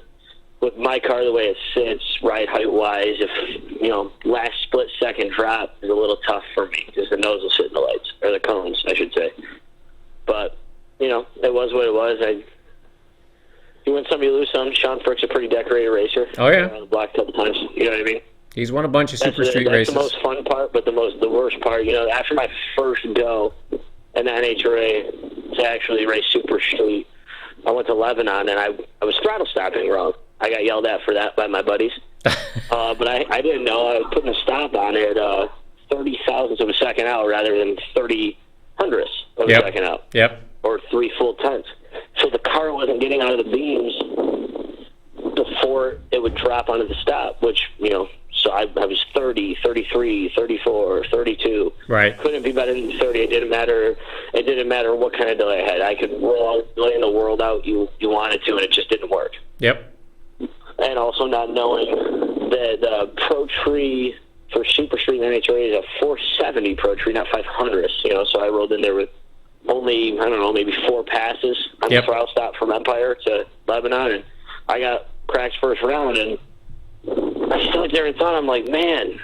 with my car the way it sits, ride height-wise, if, last split-second drop is a little tough for me because the nose will sit in the lights, or the cones, I should say. But, it was what it was. You win some, you lose some. Sean Frick's a pretty decorated racer. Oh, yeah. On the block a couple times, you know what I mean? He's won a bunch of super street races. That's the most fun part, but the worst part, after my first go in the NHRA to actually race super street, I went to Lebanon, and I was throttle stopping wrong. I got yelled at for that by my buddies. But I didn't know. I was putting a stop on it 30 thousandths of a second out rather than 30 hundredths of a second out. Yep. Or 3 full tenths. So the car wasn't getting out of the beams before it would drop onto the stop, which, so I was 30, 33, 34, 32. Right. Couldn't be better than 30. It didn't matter what kind of delay I had. I could roll in the world out you wanted to, and it just didn't work. Yep. And also not knowing that Pro Tree for Super Street in NHRA is a 470 Pro Tree, not 500. So I rolled in there with only, maybe 4 passes on the throttle stop from Empire to Lebanon, and I got cracks first round, and I stood there and thought, I'm like, man,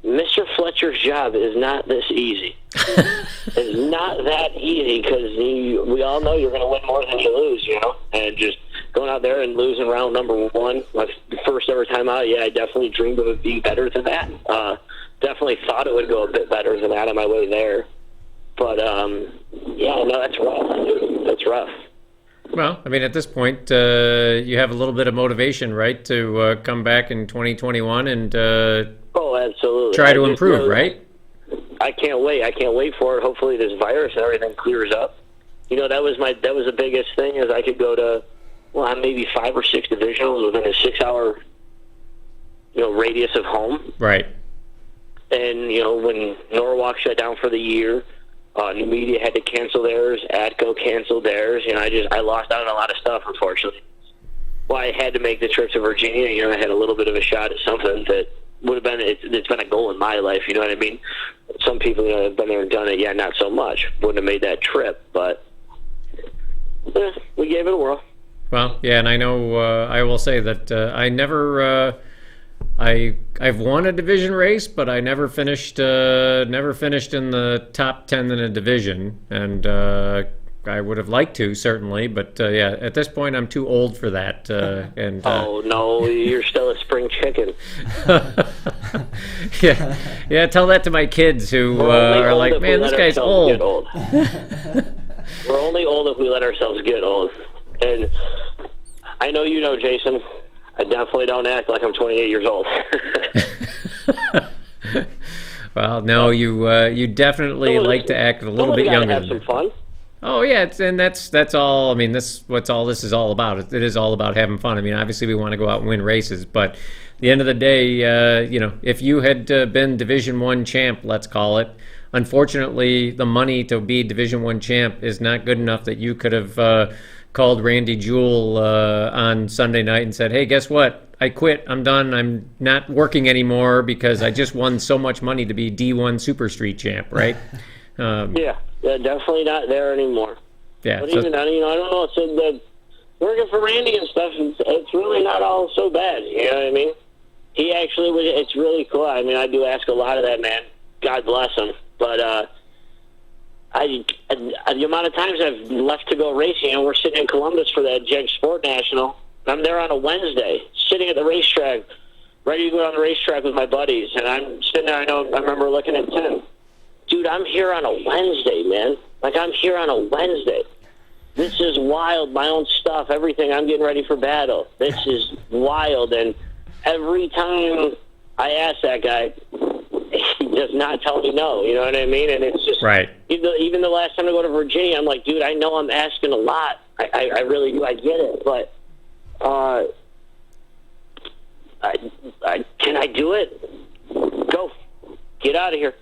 Mr. Fletcher's job is not this easy. It's not that easy because we all know you're going to win more than you lose, and just going out there and losing round number 1, my first ever time out, I definitely dreamed of it being better than that. Definitely thought it would go a bit better than that on my way there. But, that's rough. That's rough. Well, I mean, at this point, you have a little bit of motivation, right, to come back in 2021 and absolutely. Try to improve, right? I can't wait. I can't wait for it. Hopefully this virus and everything clears up. That was the biggest thing is I could go to, maybe 5 or 6 divisionals within a 6-hour, radius of home. Right. And, when Norwalk shut down for the year, New Media had to cancel theirs, ATCO canceled theirs, I lost out on a lot of stuff, unfortunately. Well, I had to make the trip to Virginia, I had a little bit of a shot at something that would have been it's been a goal in my life. You know what I mean? Some people have been there and done it. Yeah, not so much. Wouldn't have made that trip, but we gave it a whirl. Well, yeah, and I know I will say that I never. I've won a division race, but I never finished in the top 10 in a division, and I would have liked to, certainly, but yeah, at this point I'm too old for that. Oh no, you're still a spring chicken. yeah. Tell that to my kids who are like, man, this guy's old. We're only old if we let ourselves get old, and I know you know, Jason. I definitely don't act like I'm 28 years old. Well, no, you definitely like to act a little bit younger. Have some fun. Oh yeah, that's all. I mean, all this is all about. It is all about having fun. I mean, obviously we want to go out and win races, but at the end of the day, if you had been Division I champ, let's call it, unfortunately, the money to be Division I champ is not good enough that you could have called Randy Jewell on Sunday night and said, "Hey, guess what? I quit. I'm done. I'm not working anymore because I just won so much money to be D1 Super Street champ." Right? Yeah, definitely not there anymore. Yeah, but even I don't know. So working for Randy and stuff, it's really not all so bad. You know what I mean? He actually was. It's really cool. I mean, I do ask a lot of that man. God bless him. But the amount of times I've left to go racing, and we're sitting in Columbus for that Jeg Sport National. I'm there on a Wednesday, sitting at the racetrack, ready to go on the racetrack with my buddies, and I'm sitting there. I remember looking at Tim. Dude, I'm here on a Wednesday, man. Like, I'm here on a Wednesday. This is wild. My own stuff, everything. I'm getting ready for battle. This is wild. And every time I ask that guy, he does not tell me no. You know what I mean? And it's just right. Even the last time I go to Virginia, I'm like, dude, I know I'm asking a lot. I really do. I get it. But can I do it? Go. Get out of here.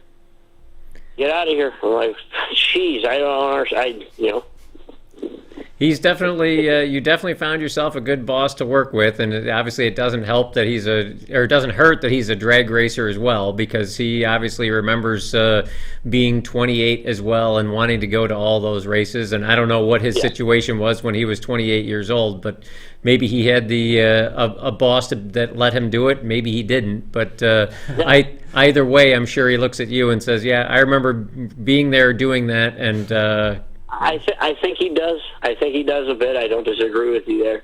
Get out of here. I'm like, jeez, I don't understand. He's definitely, you definitely found yourself a good boss to work with, and obviously it doesn't help that it doesn't hurt that he's a drag racer as well, because he obviously remembers being 28 as well and wanting to go to all those races. And I don't know what his situation was when he was 28 years old, but maybe he had a boss that let him do it. Maybe he didn't, but either way, I'm sure he looks at you and says, "Yeah, I remember being there doing that," and. I think he does. I think he does a bit. I don't disagree with you there.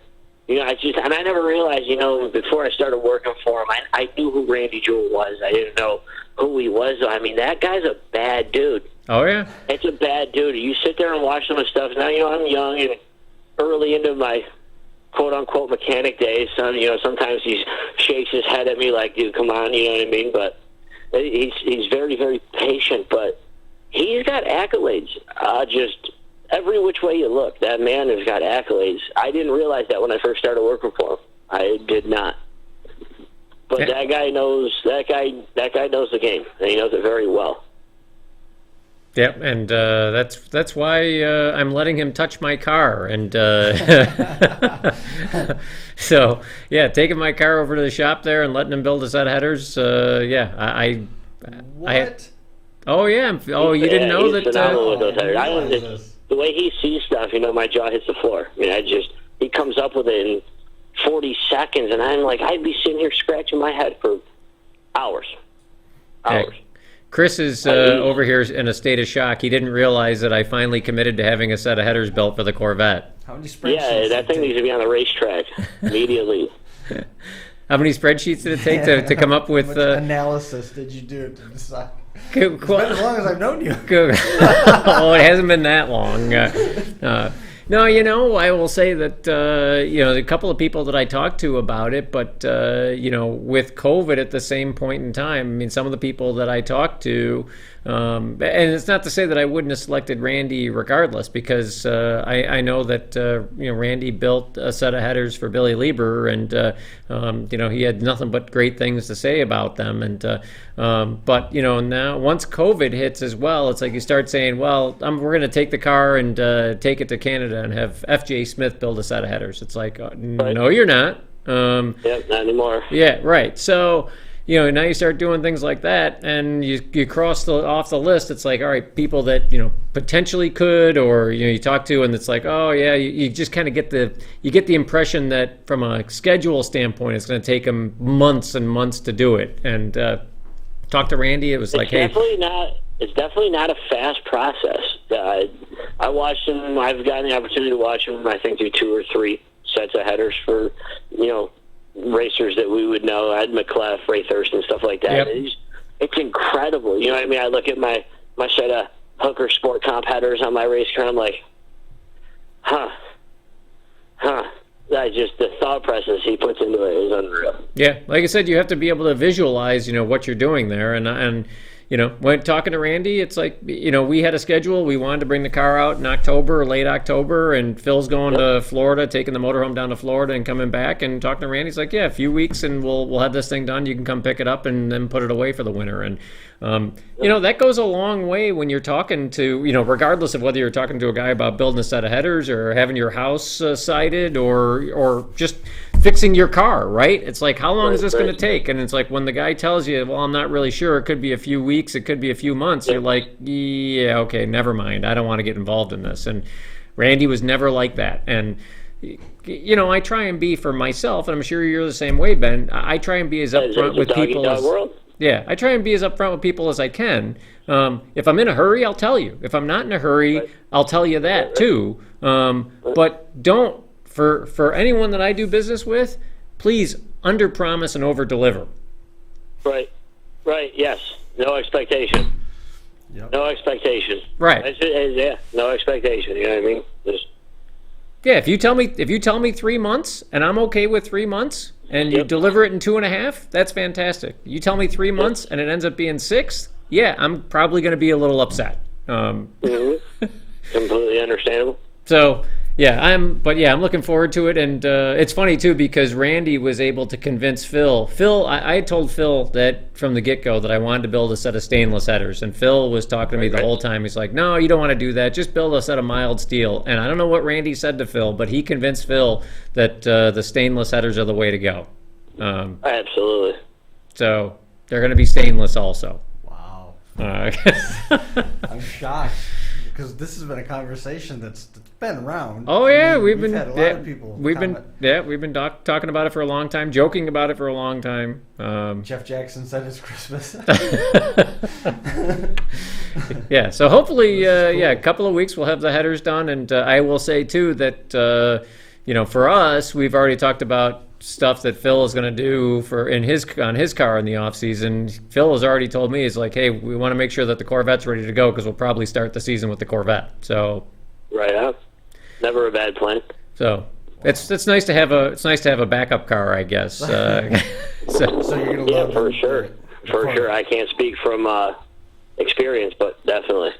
I never realized, before I started working for him, I knew who Randy Jewell was. I didn't know who he was. I mean, that guy's a bad dude. Oh, yeah? It's a bad dude. You sit there and watch some of the stuff. Now, I'm young and early into my quote-unquote mechanic days. So, sometimes he shakes his head at me like, dude, come on, you know what I mean? But he's very, very patient, but he's got accolades. Just every which way you look, that man has got accolades. I didn't realize that when I first started working for him. I did not. But that guy knows knows the game, and he knows it very well. Yep, and that's why I'm letting him touch my car, and so yeah, taking my car over to the shop there and letting him build a set of headers. What? Oh yeah! Oh, you didn't know that? Phenomenal with those headers. The way he sees stuff, my jaw hits the floor. I mean, he comes up with it in 40 seconds, and I'm like, I'd be sitting here scratching my head for hours. Hey, Chris is over here in a state of shock. He didn't realize that I finally committed to having a set of headers built for the Corvette. How many spreadsheets? Yeah, that thing needs to be on the racetrack immediately. How many spreadsheets did it take to come up with? What analysis did you do to decide? It's been as long as I've known you. Oh, it hasn't been that long. No, I will say that, a couple of people that I talked to about it, but, with COVID at the same point in time, I mean, some of the people that I talked to, and it's not to say that I wouldn't have selected Randy regardless, because I know that, Randy built a set of headers for Billy Lieber, and, he had nothing but great things to say about them. And, but, now once COVID hits as well, it's like you start saying, well, we're going to take the car and take it to Canada and have F.J. Smith build a set of headers. It's like, no, you're not. Yep, not anymore. Yeah, right. So, now you start doing things like that, and you cross off the list. It's like, all right, people that potentially could, or you talk to, and it's like, oh yeah, you just kind of get the impression that from a schedule standpoint, it's going to take them months and months to do it. And talk to Randy, it was like, hey, it's definitely not a fast process. I watched him. I've gotten the opportunity to watch him, I think, do 2 or 3 sets of headers for, racers that we would know, Ed McClellan, Ray Thurston, stuff like that. Yep. It's incredible. You know what I mean? I look at my set of Hooker Sport Comp headers on my race car, I'm like, huh. The thought process he puts into it is unreal. Yeah, like I said, you have to be able to visualize, what you're doing there, and when talking to Randy, it's like, we had a schedule. We wanted to bring the car out in October or late October, and Phil's going to Florida, taking the motorhome down to Florida and coming back, and talking to Randy. He's like, yeah, a few weeks and we'll have this thing done. You can come pick it up and then put it away for the winter. And, that goes a long way when you're talking to, regardless of whether you're talking to a guy about building a set of headers or having your house sided or just fixing your car, right? It's like, how long is this going to take? And it's like, when the guy tells you, well, I'm not really sure, it could be a few weeks, it could be a few months, you're like, yeah, okay, never mind, I don't want to get involved in this. And Randy was never like that. And I try and be, for myself, and I'm sure you're the same way, Ben, I try and be as upfront with people as I try and be as upfront with people as I can. If I'm in a hurry, I'll tell you. If I'm not in a hurry, I'll tell you that too. But don't, for anyone that I do business with, please under-promise and over-deliver. Right. Yes. No expectation. Yep. No expectation. Right. Yeah. No expectation. You know what I mean? Yeah. If you tell me 3 months, and I'm okay with 3 months, and you deliver it in 2.5, that's fantastic. You tell me 3 months, and it ends up being 6. Yeah, I'm probably going to be a little upset. Completely understandable. So. Yeah, I'm looking forward to it, and it's funny too because Randy was able to convince Phil. I had told Phil that from the get-go that I wanted to build a set of stainless headers, and Phil was talking to me the whole time. He's like, "No, you don't want to do that. Just build a set of mild steel." And I don't know what Randy said to Phil, but he convinced Phil that the stainless headers are the way to go. Absolutely. So they're going to be stainless also. Wow. I'm shocked. Because this has been a conversation that's been around. Oh yeah, we've had a lot of people. We've been talking about it for a long time, joking about it for a long time. Jeff Jackson said it's Christmas. Yeah, so hopefully, cool. A couple of weeks we'll have the headers done, and I will say too that for us, we've already talked about stuff that Phil is going to do on his car in the off season. Phil has already told me, he's like, hey, we want to make sure that the Corvette's ready to go because we'll probably start the season with the Corvette. So right up, never a bad plan. So it's nice to have a backup car, I guess. So you're gonna love for sure. For sure, I can't speak from experience, but definitely.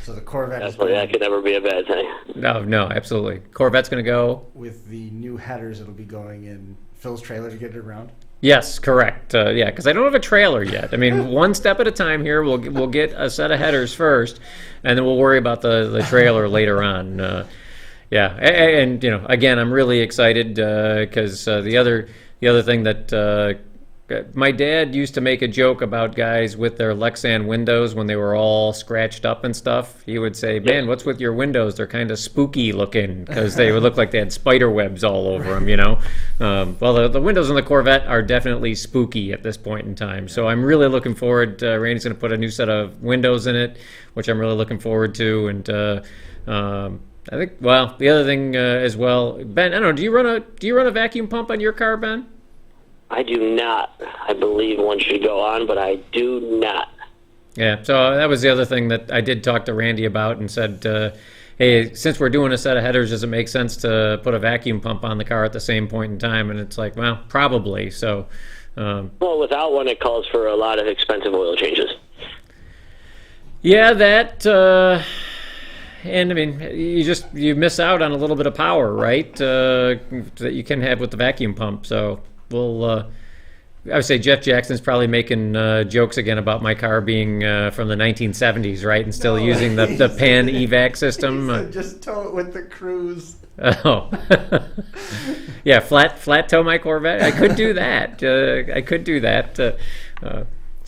So the Corvette definitely, that could never be a bad thing. No, absolutely. Corvette's going to go with the new headers. It'll be going in Phil's trailer to get it around. Yes, correct. Because I don't have a trailer yet. I mean, one step at a time here. We'll get a set of headers first, and then we'll worry about the trailer later on. And again, I'm really excited because the other thing that. My dad used to make a joke about guys with their Lexan windows when they were all scratched up and stuff. He would say, man, what's with your windows? They're kind of spooky looking because they would look like they had spider webs all over them, Well, the windows on the Corvette are definitely spooky at this point in time. So I'm really looking forward. Randy's going to put a new set of windows in it, which I'm really looking forward to. And I think, the other thing as well, Ben, I don't know, do you run a vacuum pump on your car, Ben? I do not. I believe one should go on, but I do not. Yeah, so that was the other thing that I did talk to Randy about and said, hey, since we're doing a set of headers, does it make sense to put a vacuum pump on the car at the same point in time? And it's like, well, probably. So, well, without one, it calls for a lot of expensive oil changes. Yeah, that... and I mean, you miss out on a little bit of power, right? That you can have with the vacuum pump. So... Well, I would say Jeff Jackson's probably making jokes again about my car being from the 1970s, right? And still using the pan evac system. Just tow it with the cruise. Oh. Yeah, flat toe my Corvette. I could do that. So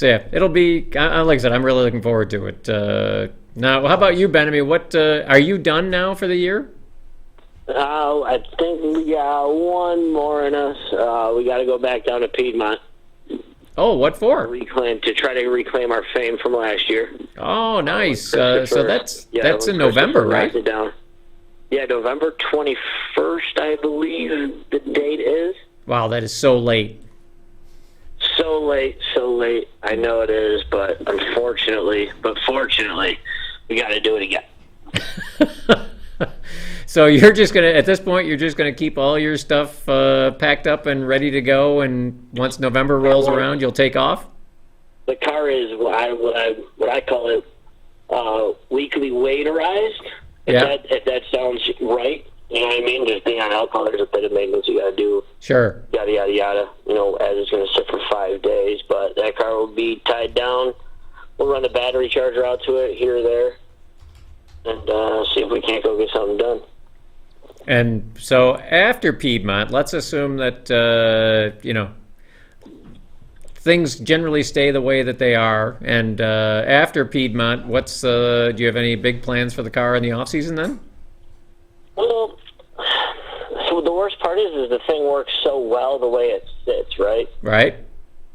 yeah, it'll be. Like I said, I'm really looking forward to it. Now, how about you, Ben? I mean, what are you done now for the year? I think we got one more in us. We got to go back down to Piedmont. Oh, what for? To try to reclaim our fame from last year. Oh, nice. So that's in November, right? It down. Yeah, November 21st, I believe the date is. Wow, that is so late. So late. I know it is, but fortunately, we got to do it again. So you're just gonna, at this point, you're just gonna keep all your stuff packed up and ready to go, and once November rolls around, you'll take off. The car is what I call it weekly waiterized. If that sounds right, you know what I mean. Just being on alcohol, there's a bit of maintenance you got to do. Sure. Yada yada yada. You know, as it's going to sit for 5 days, but that car will be tied down. We'll run the battery charger out to it here or there, and see if we can't go get something done. And so after Piedmont, let's assume that things generally stay the way that they are. And after Piedmont, do you have any big plans for the car in the off season then? Well, so the worst part is the thing works so well the way it sits, right? Right.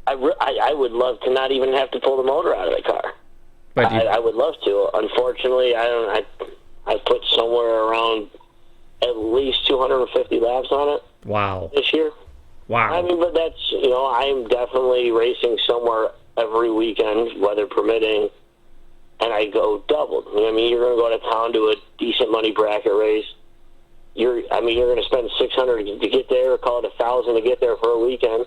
I would love to not even have to pull the motor out of the car. But I would love to. Unfortunately, I put somewhere around at least 250 laps on it. Wow. This year. Wow. I mean, but that's, I'm definitely racing somewhere every weekend, weather permitting, and I go doubled. You know what I mean? You're going to go to town to a decent money bracket race. You're going to spend $600 to get there, or call it $1,000 to get there for a weekend.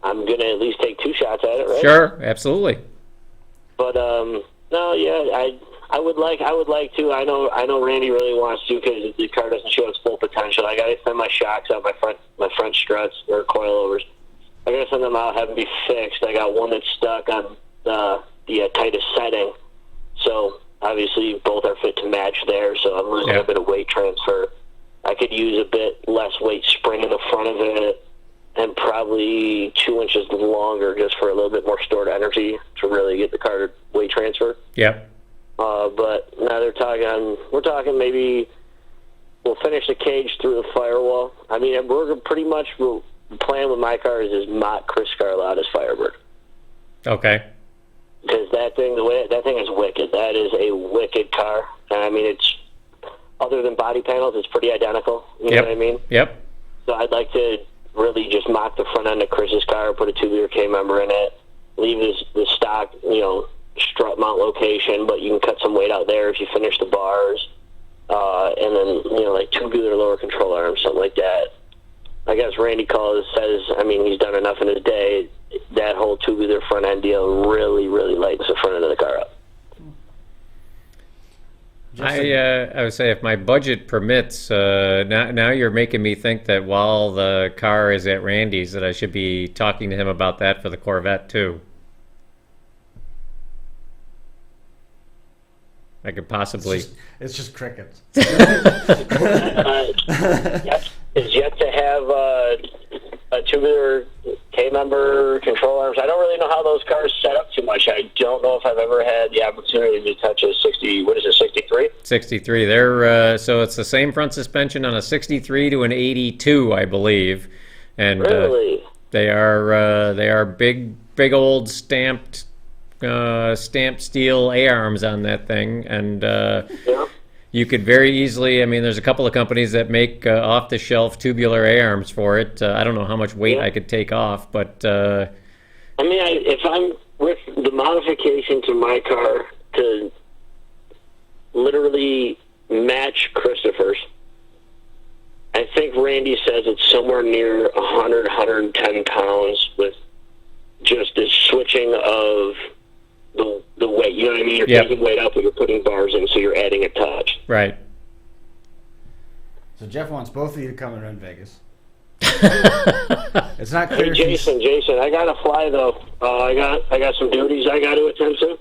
I'm going to at least take 2 shots at it, right? Sure, absolutely. But no, yeah, I would like to. I know Randy really wants to because the car doesn't show its full potential. I got to send my shocks out, my front struts or coilovers. I got to send them out, have them be fixed. I got one that's stuck on the tightest setting, so obviously both are fit to match there. So I'm losing a bit of weight transfer. I could use a bit less weight spring in the front of it, and probably 2 inches longer just for a little bit more stored energy to really get the car to weight transfer. Yep. But now we're talking maybe we'll finish the cage through the firewall. I mean, we're pretty much, the plan with my car is mock Chris Scarlatta's Firebird. Okay. Because that thing is wicked. That is a wicked car. And I mean, it's, other than body panels, it's pretty identical. You know what I mean? Yep. So I'd like to really just mock the front end of Chris's car, put a tubular K-member in it, leave the stock, strut mount location, but you can cut some weight out there if you finish the bars, and then like tubular lower control arm, something like that. I guess Randy says, I mean, he's done enough in his day. That whole tubular front end deal really, really lights the front end of the car up. I would say if my budget permits, now you're making me think that while the car is at Randy's, that I should be talking to him about that for the Corvette too. I could possibly. It's just crickets. Is yet to have a tubular K-member control arms. I don't really know how those cars set up too much. I don't know if I've ever had the opportunity to touch a 63? 63. They're so it's the same front suspension on a 63 to an 82, I believe. And really? They are big old stamped steel A-arms on that thing, and you could very easily, I mean, there's a couple of companies that make off-the-shelf tubular A-arms for it. I don't know how much weight I could take off, but I mean, if I'm with the modification to my car to literally match Christopher's, I think Randy says it's somewhere near 100, 110 pounds with just the switching of the weight. You know what I mean? You're taking weight out, but you're putting bars in, so you're adding a touch. Right. So Jeff wants both of you to come and run Vegas. It's not clear. Hey, Jason, I gotta fly though. I got some duties I got to attend to.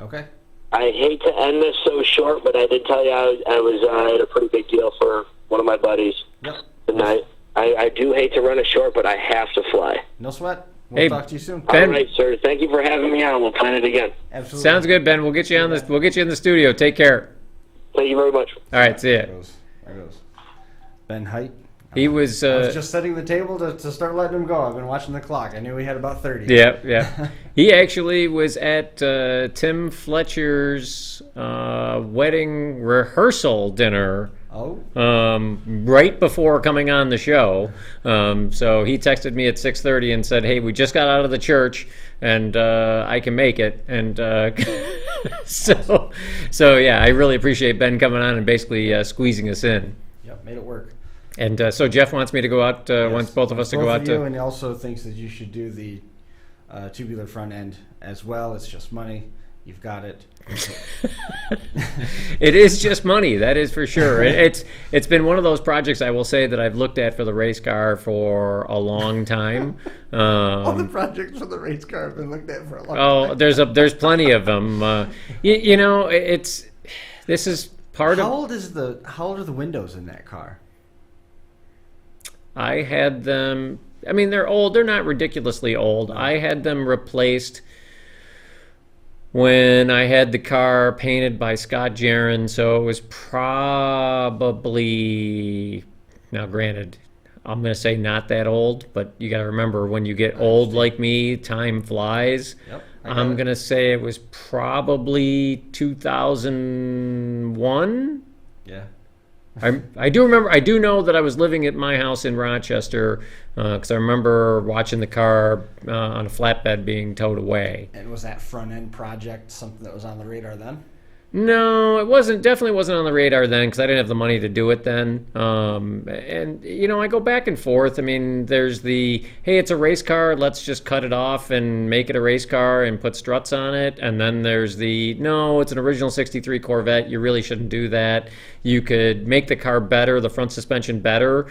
Okay. I hate to end this so short, but I did tell you I was at a pretty big deal for one of my buddies Yep. tonight. I do hate to run it short, but I have to fly. No sweat. We'll Hey, talk to you soon. Ben. All right, sir. Thank you for having me on. We'll plan it again. Absolutely. Sounds good, Ben. We'll get you on this. We'll get you in the studio. Take care. Thank you very much. All right, see ya. There goes. Ben Haight. He was. I was just setting the table to start letting him go. I've been watching the clock. I knew he had about 30. Yeah. He actually was at Tim Fletcher's wedding rehearsal dinner. Oh. Right before coming on the show. So he texted me at 6:30 and said, "Hey, we just got out of the church and I can make it." And so yeah, I really appreciate Ben coming on and basically squeezing us in. Yep, made it work. And so Jeff wants me to go out, wants both of us to go out to. And he also thinks that you should do the tubular front end as well. It's just money. You've got it. It is just money, that is for sure. It's been one of those projects, I will say, that I've looked at for the race car for a long time. All the projects for the race car have been looked at for a long time. There's plenty of them. This is part How of. old are the windows in that car? I had them. I mean, they're old. They're not ridiculously old. I had them replaced when I had the car painted by Scott Jaron, so it was probably, now granted, I'm going to say not that old, but you got to remember when you get old like me, time flies. Yep, I'm going to say it was probably 2001. Yeah. I do remember. I do know that I was living at my house in Rochester because I remember watching the car on a flatbed being towed away. And was that front end project something that was on the radar then? No, it wasn't. Definitely wasn't on the radar then because I didn't have the money to do it then. And I go back and forth. I mean, there's the hey, it's a race car. Let's just cut it off and make it a race car and put struts on it. And then there's the no, it's an original '63 Corvette. You really shouldn't do that. You could make the car better, the front suspension better,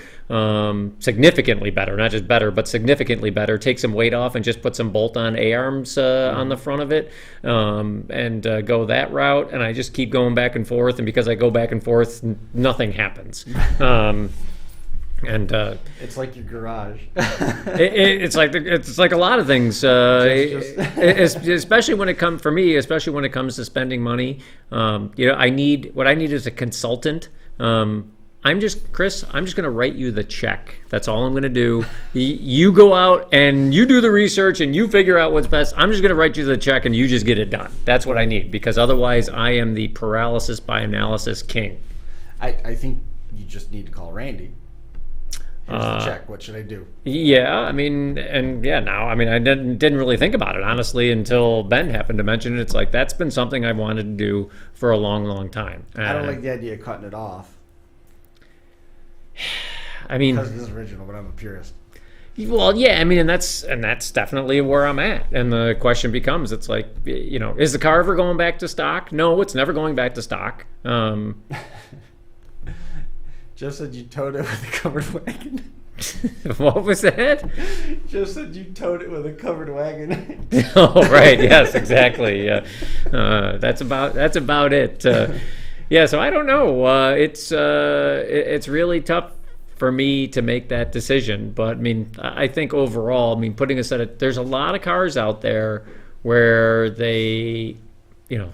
significantly better, not just better, but significantly better. Take some weight off and just put some bolt-on A-arms on the front of it and go that route. And I just keep going back and forth. And because I go back and forth, nothing happens. It's like your garage. It's like a lot of things, especially when it comes to spending money. I need is a consultant. Chris, I'm just going to write you the check. That's all I'm going to do. You go out and you do the research and you figure out what's best. I'm just going to write you the check and you just get it done. That's what I need because otherwise I am the paralysis by analysis king. I think you just need to call Randy. Here's the check. What should I do? Yeah, I mean, I didn't really think about it, honestly, until Ben happened to mention it. It's like, that's been something I've wanted to do for a long, long time. I don't like the idea of cutting it off. I mean... Because it is original, but I'm a purist. Well, yeah, I mean, and that's definitely where I'm at. And the question becomes, it's like, is the car ever going back to stock? No, it's never going back to stock. Jeff said you towed it with a covered wagon. What was that? Jeff said you towed it with a covered wagon. Oh, right. Yes, exactly. That's about it. Yeah, so I don't know. It's really tough for me to make that decision. But, I mean, I think overall, putting aside, there's a lot of cars out there where they...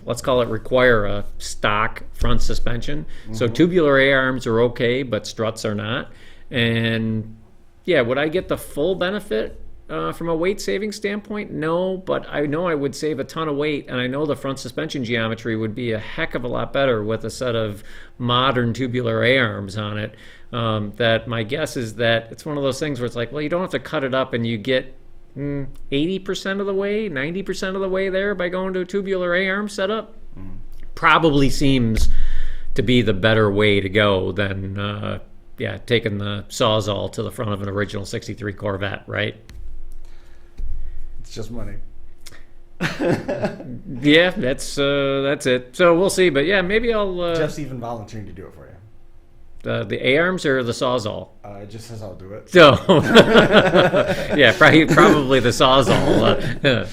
let's call it require a stock front suspension. Mm-hmm. So tubular A-arms are okay, but struts are not. And yeah, would I get the full benefit from a weight saving standpoint? No, but I know I would save a ton of weight, and I know the front suspension geometry would be a heck of a lot better with a set of modern tubular A-arms on it. That my guess is that it's one of those things where it's like, well, you don't have to cut it up and you get 80% of the way, 90% of the way there by going to a tubular A-arm setup. Probably seems to be the better way to go than taking the Sawzall to the front of an original 63 Corvette, right? It's just money. Yeah, that's it. So we'll see, but yeah, maybe I'll... Jeff's even volunteering to do it for you. The A-arms or the Sawzall? It just says I'll do it. So, yeah, probably the Sawzall.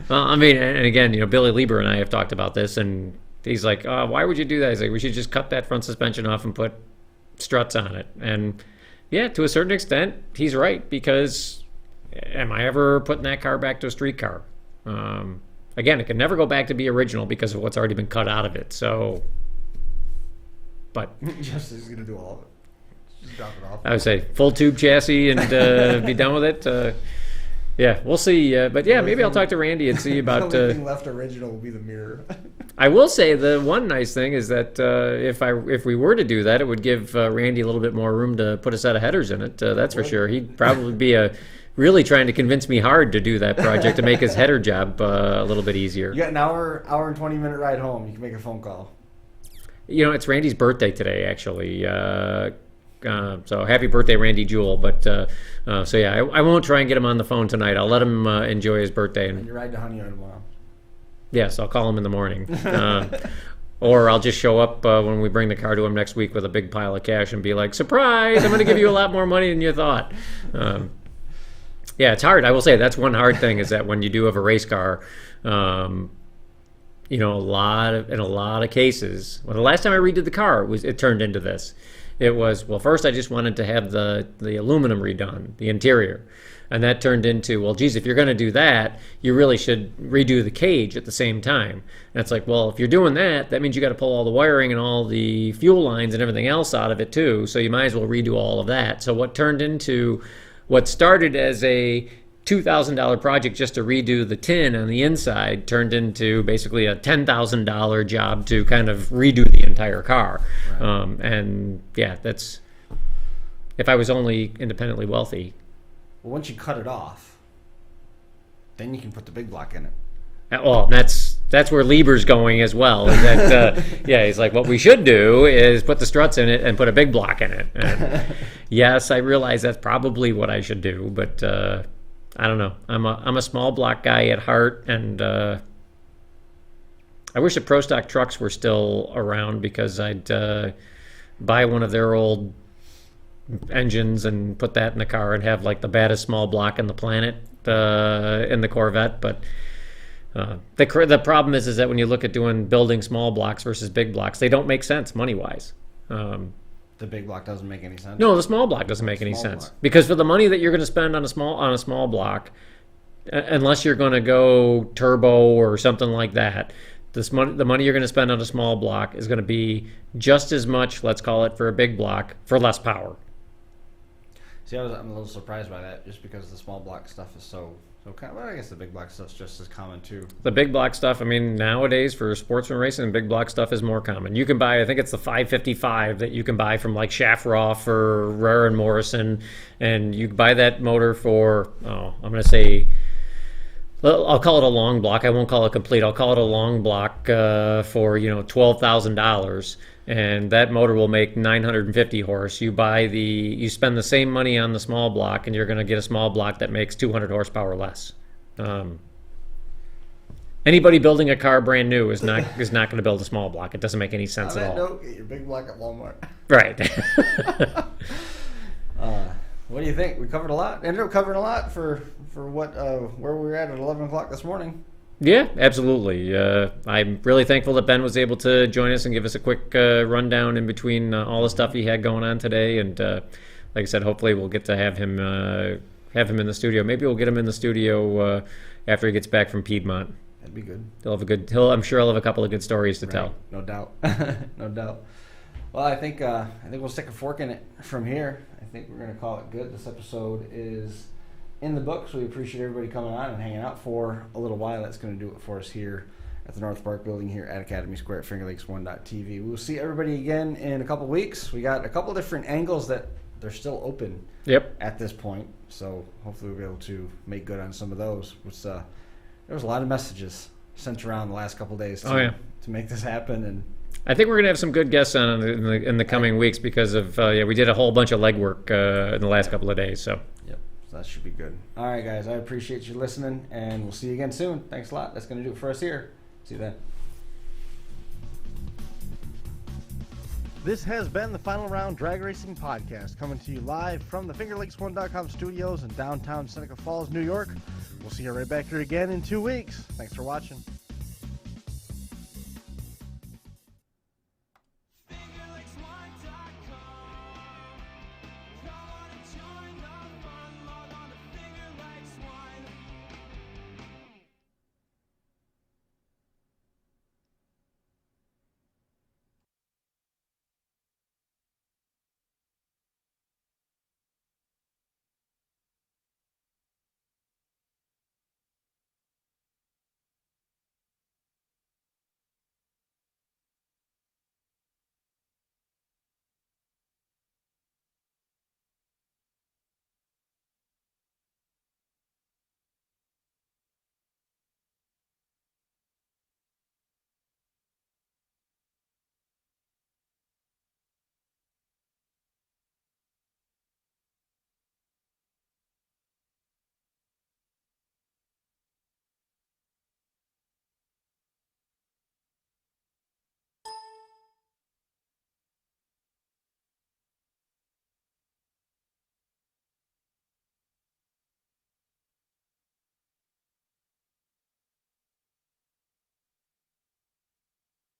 Well, I mean, and again, Billy Lieber and I have talked about this, and he's like, why would you do that? He's like, we should just cut that front suspension off and put struts on it. And yeah, to a certain extent, he's right, because am I ever putting that car back to a street car? Again, it can never go back to be original because of what's already been cut out of it. So, but Justin's going to do all of it. Just drop it off. I would say full tube chassis and be done with it. Yeah, we'll see. But yeah, maybe I'll talk to Randy and see about. The only thing left original will be the mirror. I will say the one nice thing is that if we were to do that, it would give Randy a little bit more room to put a set of headers in it. That's for sure. He'd probably be really trying to convince me hard to do that project to make his header job a little bit easier. You got an hour and 20-minute ride home. You can make a phone call. It's Randy's birthday today, actually. So happy birthday, Randy Jewell. But so yeah, I won't try and get him on the phone tonight. I'll let him enjoy his birthday. And you ride to Honey tomorrow. Yes, I'll call him in the morning. Or I'll just show up when we bring the car to him next week with a big pile of cash and be like, surprise, I'm going to give you a lot more money than you thought. Yeah, it's hard. I will say that's one hard thing, is that when you do have a race car, in a lot of cases, well, the last time I redid the car, it turned into this. It was, well, first I just wanted to have the aluminum redone, the interior. And that turned into, well, geez, if you're going to do that, you really should redo the cage at the same time. And it's like, well, if you're doing that, that means you got to pull all the wiring and all the fuel lines and everything else out of it too. So you might as well redo all of that. So what started as a $2,000 project just to redo the tin on the inside turned into basically a $10,000 job to kind of redo the entire car. Right. And yeah, that's, if I was only independently wealthy. Well, once you cut it off, then you can put the big block in it. Well, that's where Lieber's going as well. Is that yeah, he's like, what we should do is put the struts in it and put a big block in it. And yes, I realize that's probably what I should do, but I don't know. I'm a small block guy at heart, and I wish the Pro Stock trucks were still around, because I'd buy one of their old engines and put that in the car and have like the baddest small block on the planet in the Corvette. But the problem is that when you look at building small blocks versus big blocks, they don't make sense money wise. The big block doesn't make any sense. No, the small block doesn't make any sense, because for the money that you're going to spend on a small block, unless you're going to go turbo or something like that, the money you're going to spend on a small block is going to be just as much, let's call it, for a big block for less power. See, I'm a little surprised by that, just because the small block stuff is so kind of, well, I guess the big block stuff's just as common too. The big block stuff, I mean, nowadays for sportsman racing, big block stuff is more common. You can buy, I think it's the 555 that you can buy from like Shafroth or Rare and Morrison, and you buy that motor for, I'm going to say, I'll call it a long block. I won't call it complete. I'll call it a long block for $12,000, and that motor will make 950 horse. You spend the same money on the small block, and you're going to get a small block that makes 200 horsepower less. Anybody building a car brand new is not going to build a small block. It doesn't make any sense at all. No, get your big block at Walmart. Right. What do you think? We covered a lot. Ended up covering a lot for what where we were at 11 o'clock this morning. Yeah, absolutely. I'm really thankful that Ben was able to join us and give us a quick rundown in between all the stuff he had going on today. And like I said, hopefully we'll get to have him in the studio. Maybe we'll get him in the studio after he gets back from Piedmont. That'd be good. I'm sure he'll have a couple of good stories to tell. No doubt. No doubt. Well, I think we'll stick a fork in it from here. I think we're going to call it good. This episode is in the books. We appreciate everybody coming on and hanging out for a little while. That's going to do it for us here at the North Park building here at Academy Square at FingerLakes1.tv. We'll see everybody again in a couple weeks. We got a couple different angles that they're still open at this point. So hopefully we'll be able to make good on some of those. There was a lot of messages sent around the last couple of days to make this happen, and I think we're going to have some good guests on in the coming weeks because of we did a whole bunch of legwork in the last couple of days. So that should be good. All right, guys, I appreciate you listening, and we'll see you again soon. Thanks a lot. That's going to do it for us here. See you then. This has been the Final Round Drag Racing Podcast, coming to you live from the FingerLakes1.com studios in downtown Seneca Falls, New York. We'll see you right back here again in 2 weeks. Thanks for watching.